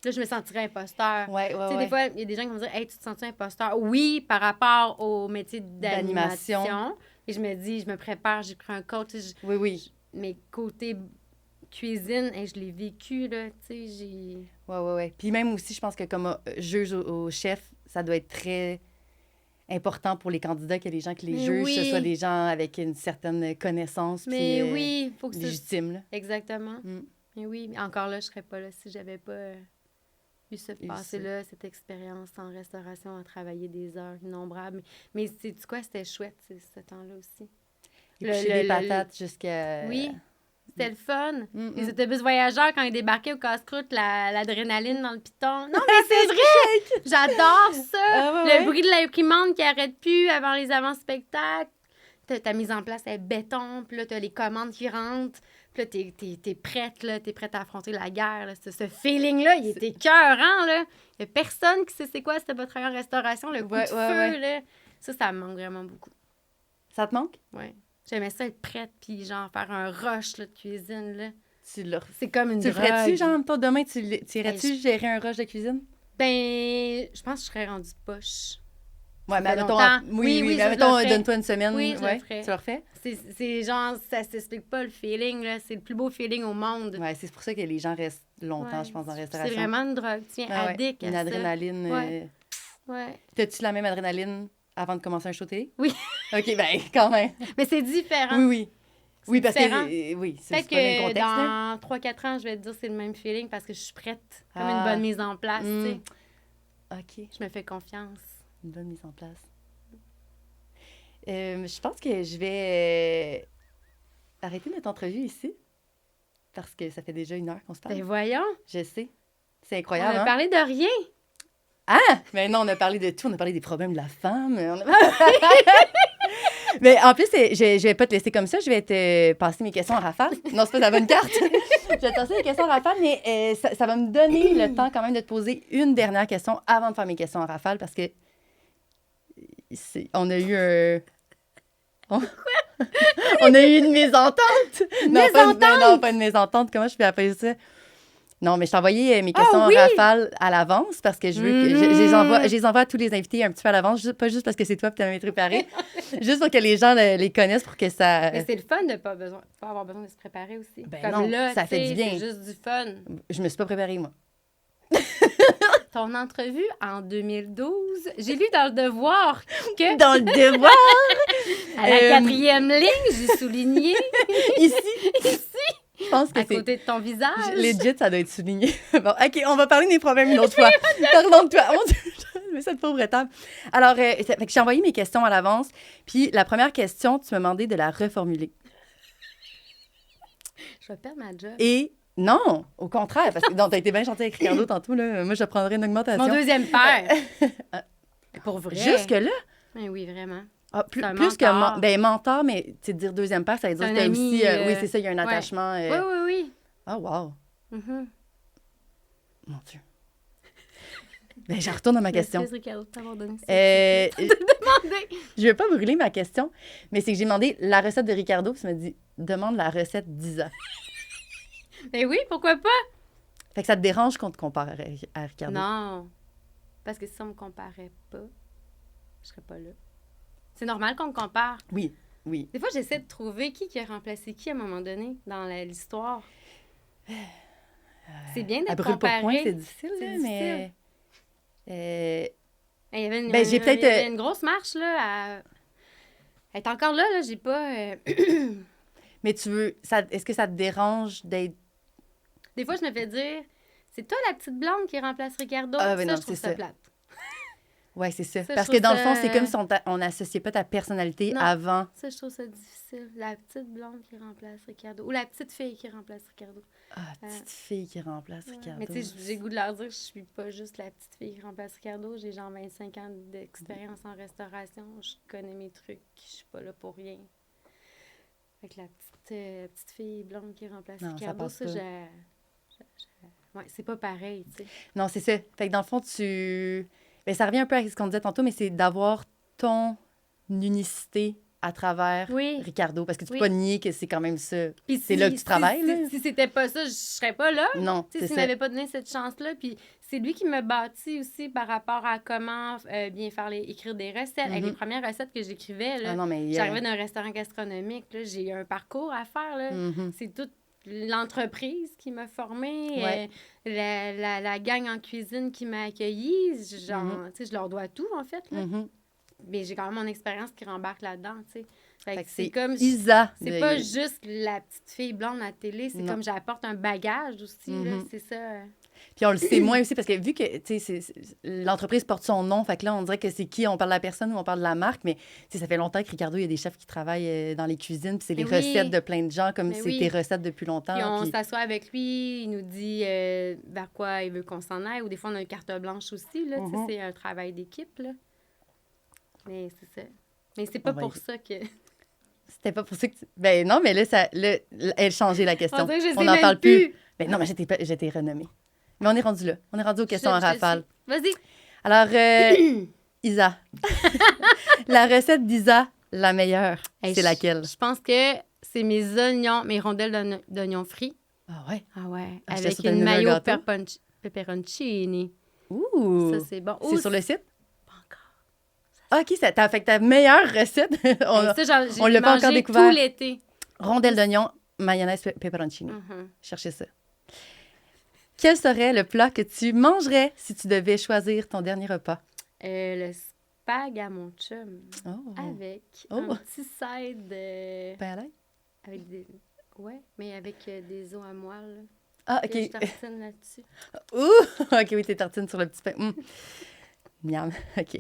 Là, je me sentirais imposteur. Des fois, il y a des gens qui vont me dire « Hey, tu te sens imposteur? » Oui, par rapport au métier d'animation. Et je me dis, je me prépare, j'ai pris un coach. Mais côté cuisine, je l'ai vécu, là, tu sais, j'ai... Oui. Puis même aussi, je pense que comme juge au chef, ça doit être très important pour les candidats que les gens qui les jugent, ce soit des gens avec une certaine connaissance. Mais puis, oui, il faut que légitime, là. Exactement. Mais oui, mais encore là, je serais pas là si j'avais pas eu ce passé-là, cette expérience en restauration, à travailler des heures innombrables. Mais sais-tu quoi, c'était chouette, ce temps-là aussi. Éplucher les patates jusqu'à... Oui. C'était le fun. Les autobus voyageurs, quand ils débarquaient au casse-croûte, l'adrénaline dans le piton. Non, mais c'est vrai! J'adore ça! Le bruit de l'imprimante qui arrête plus avant les avant-spectacles. Ta mise en place est béton, puis là, t'as les commandes qui rentrent. Puis là, t'es prête, là. T'es prête à affronter la guerre, là. Ce feeling-là, il était écœurant, là. Il y a personne qui sait c'est quoi, c'était votre travail en restauration, le coup de feu, là. Ça me manque vraiment beaucoup. Ça te manque? Oui. J'aimais ça être prête, puis genre faire un rush là, de cuisine, là. C'est comme une drogue. Tu le ferais-tu, genre, toi, demain, tu irais-tu gérer un rush de cuisine? Ben, je pense que je serais rendue poche. Ouais, mais mettons, oui, mais mettons, donne-toi une semaine. Oui, je le ferais. Tu le refais? C'est genre, ça s'explique pas le feeling, là. C'est le plus beau feeling au monde. Ouais, c'est pour ça que les gens restent longtemps, je pense, en restauration. C'est vraiment une drogue. Tu viens addict à ça. Une adrénaline. Ouais. T'as-tu la même adrénaline avant de commencer un show télé? Oui. OK, ben quand même. Mais c'est différent. Oui. Oui, parce différent. Que... oui, c'est peut-être pas le même que contexte, dans 3-4 ans, je vais te dire c'est le même feeling parce que je suis prête. Comme une bonne mise en place, tu sais. OK. Je me fais confiance. Une bonne mise en place. Je pense que je vais arrêter notre entrevue ici parce que ça fait déjà 1 heure qu'on se parle. Ben voyons. Je sais. C'est incroyable, On a parlé de rien. Ah! Mais non, on a parlé de tout. On a parlé des problèmes de la femme. Mais en plus, je vais pas te laisser comme ça. Je vais te passer mes questions en rafale. Non, c'est pas la bonne carte. Je vais te passer les questions en rafale, mais ça va me donner le temps quand même de te poser une dernière question avant de faire mes questions en rafale parce que on a eu On a eu une mésentente. Mésentente? Pas une mésentente. Comment je peux appeler ça? Non, mais je t'ai envoyé mes questions en oui! rafale à l'avance parce que je veux que je les envoie à tous les invités un petit peu à l'avance, pas juste parce que c'est toi que tu m'avais préparé, juste pour que les gens les connaissent pour que ça... Mais c'est le fun de pas avoir besoin de se préparer aussi. Ben Comme non, là, ça fait du bien. c'est juste du fun. Je me suis pas préparée, moi. Ton entrevue en 2012, j'ai lu dans Le Devoir que... Dans le devoir! À la 4e ligne, j'ai souligné Ici, ici, je pense que à c'est... côté de ton visage. Legit, ça doit être souligné. Bon, OK, on va parler des problèmes une autre fois. Pardon de toi. Mon Dieu, je mets cette pauvre table. Alors, fait que j'ai envoyé mes questions à l'avance. Puis la première question, tu m'as demandé de la reformuler. Je vais perdre ma job. Et non, au contraire, parce que t'as été bien gentil avec Ricardo tantôt. Là. Moi, je prendrais une augmentation. Mon deuxième père. Pour vrai. Jusque-là? Ben oui, vraiment. Ah, plus C'est un que mentor. mentor, mais tu sais, dire deuxième père, ça veut dire C'est que un t'as ami, aussi... oui, c'est ça, il y a un ouais. attachement. Oui. Ah, wow. Mhm. Mon Dieu. Ben, je retourne à ma question. Excuse, Ricardo, de t'avoir donné ça. Je ne vais pas brûler ma question, mais c'est que j'ai demandé la recette de Ricardo, puis ça m'a dit « Demande la recette d'Isa Ben oui, pourquoi pas? ». Fait que ça te dérange qu'on te compare à Ricardo? Non. Parce que si on me comparait pas, je serais pas là. C'est normal qu'on me compare. Oui. Des fois, j'essaie de trouver qui a remplacé qui à un moment donné dans l'histoire. C'est bien À d'être brûle pour point, comparé. c'est difficile, C'est là, difficile. mais... Il y avait une, Ben, j'ai peut-être, il y avait une grosse marche, là. Elle est encore là, j'ai pas... mais tu veux... Est-ce que ça te dérange d'être... Des fois, je me fais dire, c'est toi la petite blonde qui remplace Ricardo. Ah, ben ça, non, je trouve c'est ça ça. plate. Ouais, c'est ça. Ça, je Parce que trouve dans le ça- fond, c'est comme si on n'associait pas ta personnalité Non. avant. Ça, je trouve ça difficile. La petite blonde qui remplace Ricardo. Ou la petite fille qui remplace Ricardo. Ah, petite fille qui remplace Ricardo. Mais tu sais, j'ai le goût de leur dire que je suis pas juste la petite fille qui remplace Ricardo. J'ai genre 25 ans d'expérience en restauration. Je connais mes trucs. Je suis pas là pour rien. Fait que la petite fille blonde qui remplace Non, ça Ricardo, passe ça, pas. ouais, c'est pas pareil, tu sais. Non, c'est ça. Fait que dans le fond, ben, ça revient un peu à ce qu'on disait tantôt, mais c'est d'avoir ton unicité à travers Oui. Ricardo. Parce que tu peux Oui. pas nier que c'est quand même ça. Puis C'est là que tu travailles, là. Si c'était pas ça, je serais pas là. Non, Tu sais, c'est s'il ça. m'avait pas donné cette chance-là, puis c'est lui qui m'a bâti aussi par rapport à comment bien faire écrire des recettes. Avec les premières recettes que j'écrivais, là, Ah non, mais... j'arrivais d'un restaurant gastronomique, là, j'ai eu un parcours à faire, là. Mhm. C'est toute l'entreprise qui m'a formée, Ouais. la gang en cuisine qui m'a accueillie. Genre, tu sais, je leur dois tout, en fait, là. Mhm. Mais j'ai quand même mon expérience qui rembarque là-dedans, tu sais. Fait Fait que que c'est c'est comme... Isa. C'est pas juste la petite fille blonde à la télé, c'est Non. comme j'apporte un bagage aussi, là, Mhm. c'est ça. Puis on le sait moins aussi, parce que vu que, tu sais, l'entreprise porte son nom, fait que là, on dirait que c'est qui? On parle de la personne ou on parle de la marque, mais tu sais, ça fait longtemps que Ricardo, il y a des chefs qui travaillent dans les cuisines, puis c'est les Mais oui. recettes de plein de gens, comme Mais c'est oui. tes recettes depuis longtemps. Puis on puis- s'assoit avec lui, il nous dit vers quoi il veut qu'on s'en aille, ou des fois on a une carte blanche aussi, là, tu sais, Mhm. c'est un travail d'équipe, là. Mais c'est ça. Mais c'est pas On va pour y- ça que... C'était pas pour ça que Ben non, mais là, elle changeait la question. On dirait que je sais On n'en même parle plus. plus. Ben non, mais j'étais renommée. Mais on est rendu là. On est rendu aux questions en Je rafale. sais. Vas-y. Alors, Isa. La recette d'Isa, la meilleure, Hey, c'est laquelle? Je pense que c'est mes oignons, mes rondelles d'oignons frits. Ah ouais? Ah ouais, Ah, j'étais avec sûre que t'allais une me donner un mayo gâteau. pepperoncini. Ouh! Ça, c'est bon. C'est sur le site? Pas encore. Ah, OK, t'as fait ta meilleure recette. Hey, ça, on l'a pas encore mangé découvert. tout l'été. Rondelle d'oignon, mayonnaise pepperoncini. Mhm. Cherchez ça. Quel serait le plat que tu mangerais si tu devais choisir ton dernier repas? Le spag à mon chum. Oh! Avec Oh. un petit side Pain à l'ail? avec des... Ouais, mais avec des os à moelle. Ah, Que je OK. tartine là-dessus. Ouh! OK, oui, tes tartines sur le petit pain. Miam, OK.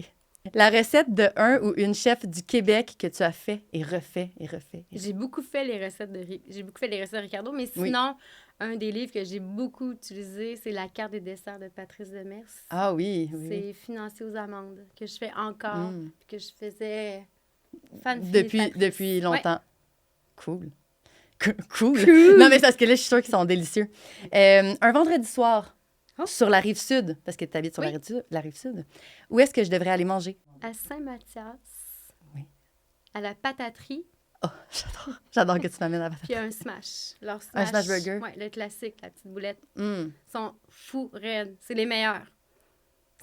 La recette de un ou une chef du Québec que tu as fait et refait et refait. J'ai beaucoup fait les recettes de Ricardo, mais Oui. sinon, un des livres que j'ai beaucoup utilisé, c'est La carte des desserts de Patrice Demers. Ah oui, oui. C'est Financier aux amandes, que je fais encore, Mm. puis que je faisais fan finie de Depuis, Patrice. depuis longtemps. Cool. Cool. Cool. Non, mais c'est parce que là, je suis sûre qu'ils sont délicieux. Un vendredi soir, Oh. sur la rive sud, parce que tu habites sur Oui. la rive sud, où est-ce que je devrais aller manger? À Saint-Mathias. Oui. à la pataterie, Oh, j'adore. J'adore que tu m'amènes à la puis un smash. Leur Un smash burger? Oui, le classique, la petite boulette. Mm. Sont fous raides. C'est les meilleurs.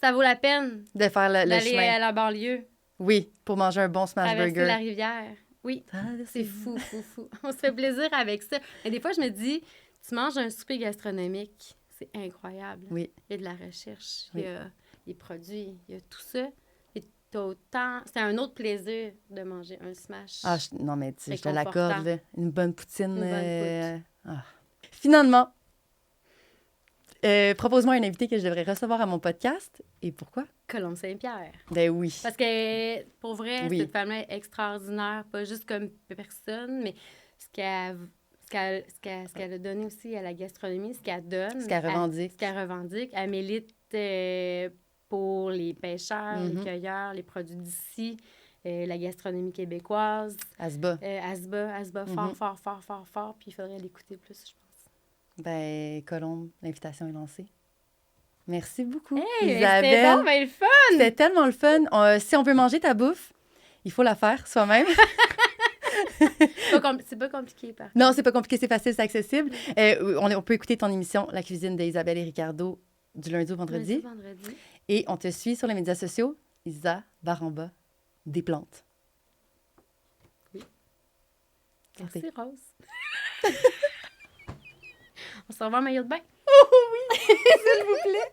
Ça vaut la peine De faire le d'aller chemin. à la banlieue, Oui, pour manger un bon smash traverser burger. la rivière. Oui, c'est fou, fou, fou. On se fait plaisir avec ça. Et des fois, je me dis, tu manges un souper gastronomique, c'est incroyable. Oui. Il y a de la recherche, Oui. il y a des produits, il y a tout ça. Et t'as autant... C'est un autre plaisir de manger un smash. Ah, non, mais tu sais, je te Réconfortant. l'accorde, là. Une bonne poutine. Une bonne Ah. Finalement, propose-moi un invité que je devrais recevoir à mon podcast. Et pourquoi? Colombe Saint-Pierre. Ben oui. Parce que, pour vrai, Oui. cette femme-là est extraordinaire, pas juste comme personne, mais ce qu'elle a donné aussi à la gastronomie, ce qu'elle donne. Ce qu'elle revendique. Ce qu'elle revendique. Elle milite pour les pêcheurs, les cueilleurs, les produits d'ici, la gastronomie québécoise. Elle se bat. Elle se bat fort, fort, fort, fort, fort, puis il faudrait l'écouter plus, je pense. Ben, Colombe, l'invitation est lancée. Merci beaucoup, Hey, Isabelle. c'était donc bien le fun! C'était tellement le fun. Si on veut manger ta bouffe, il faut la faire soi-même. C'est pas compliqué, par Non, c'est pas compliqué, c'est facile, c'est accessible. On peut écouter ton émission La cuisine d'Isabelle et Ricardo du lundi au vendredi. Vendredi. Et on te suit sur les médias sociaux, Isa Baramba des plantes. Oui. Santé. Merci, Rose. On se revoit en maillot de bain. Oh oui, s'il vous plaît.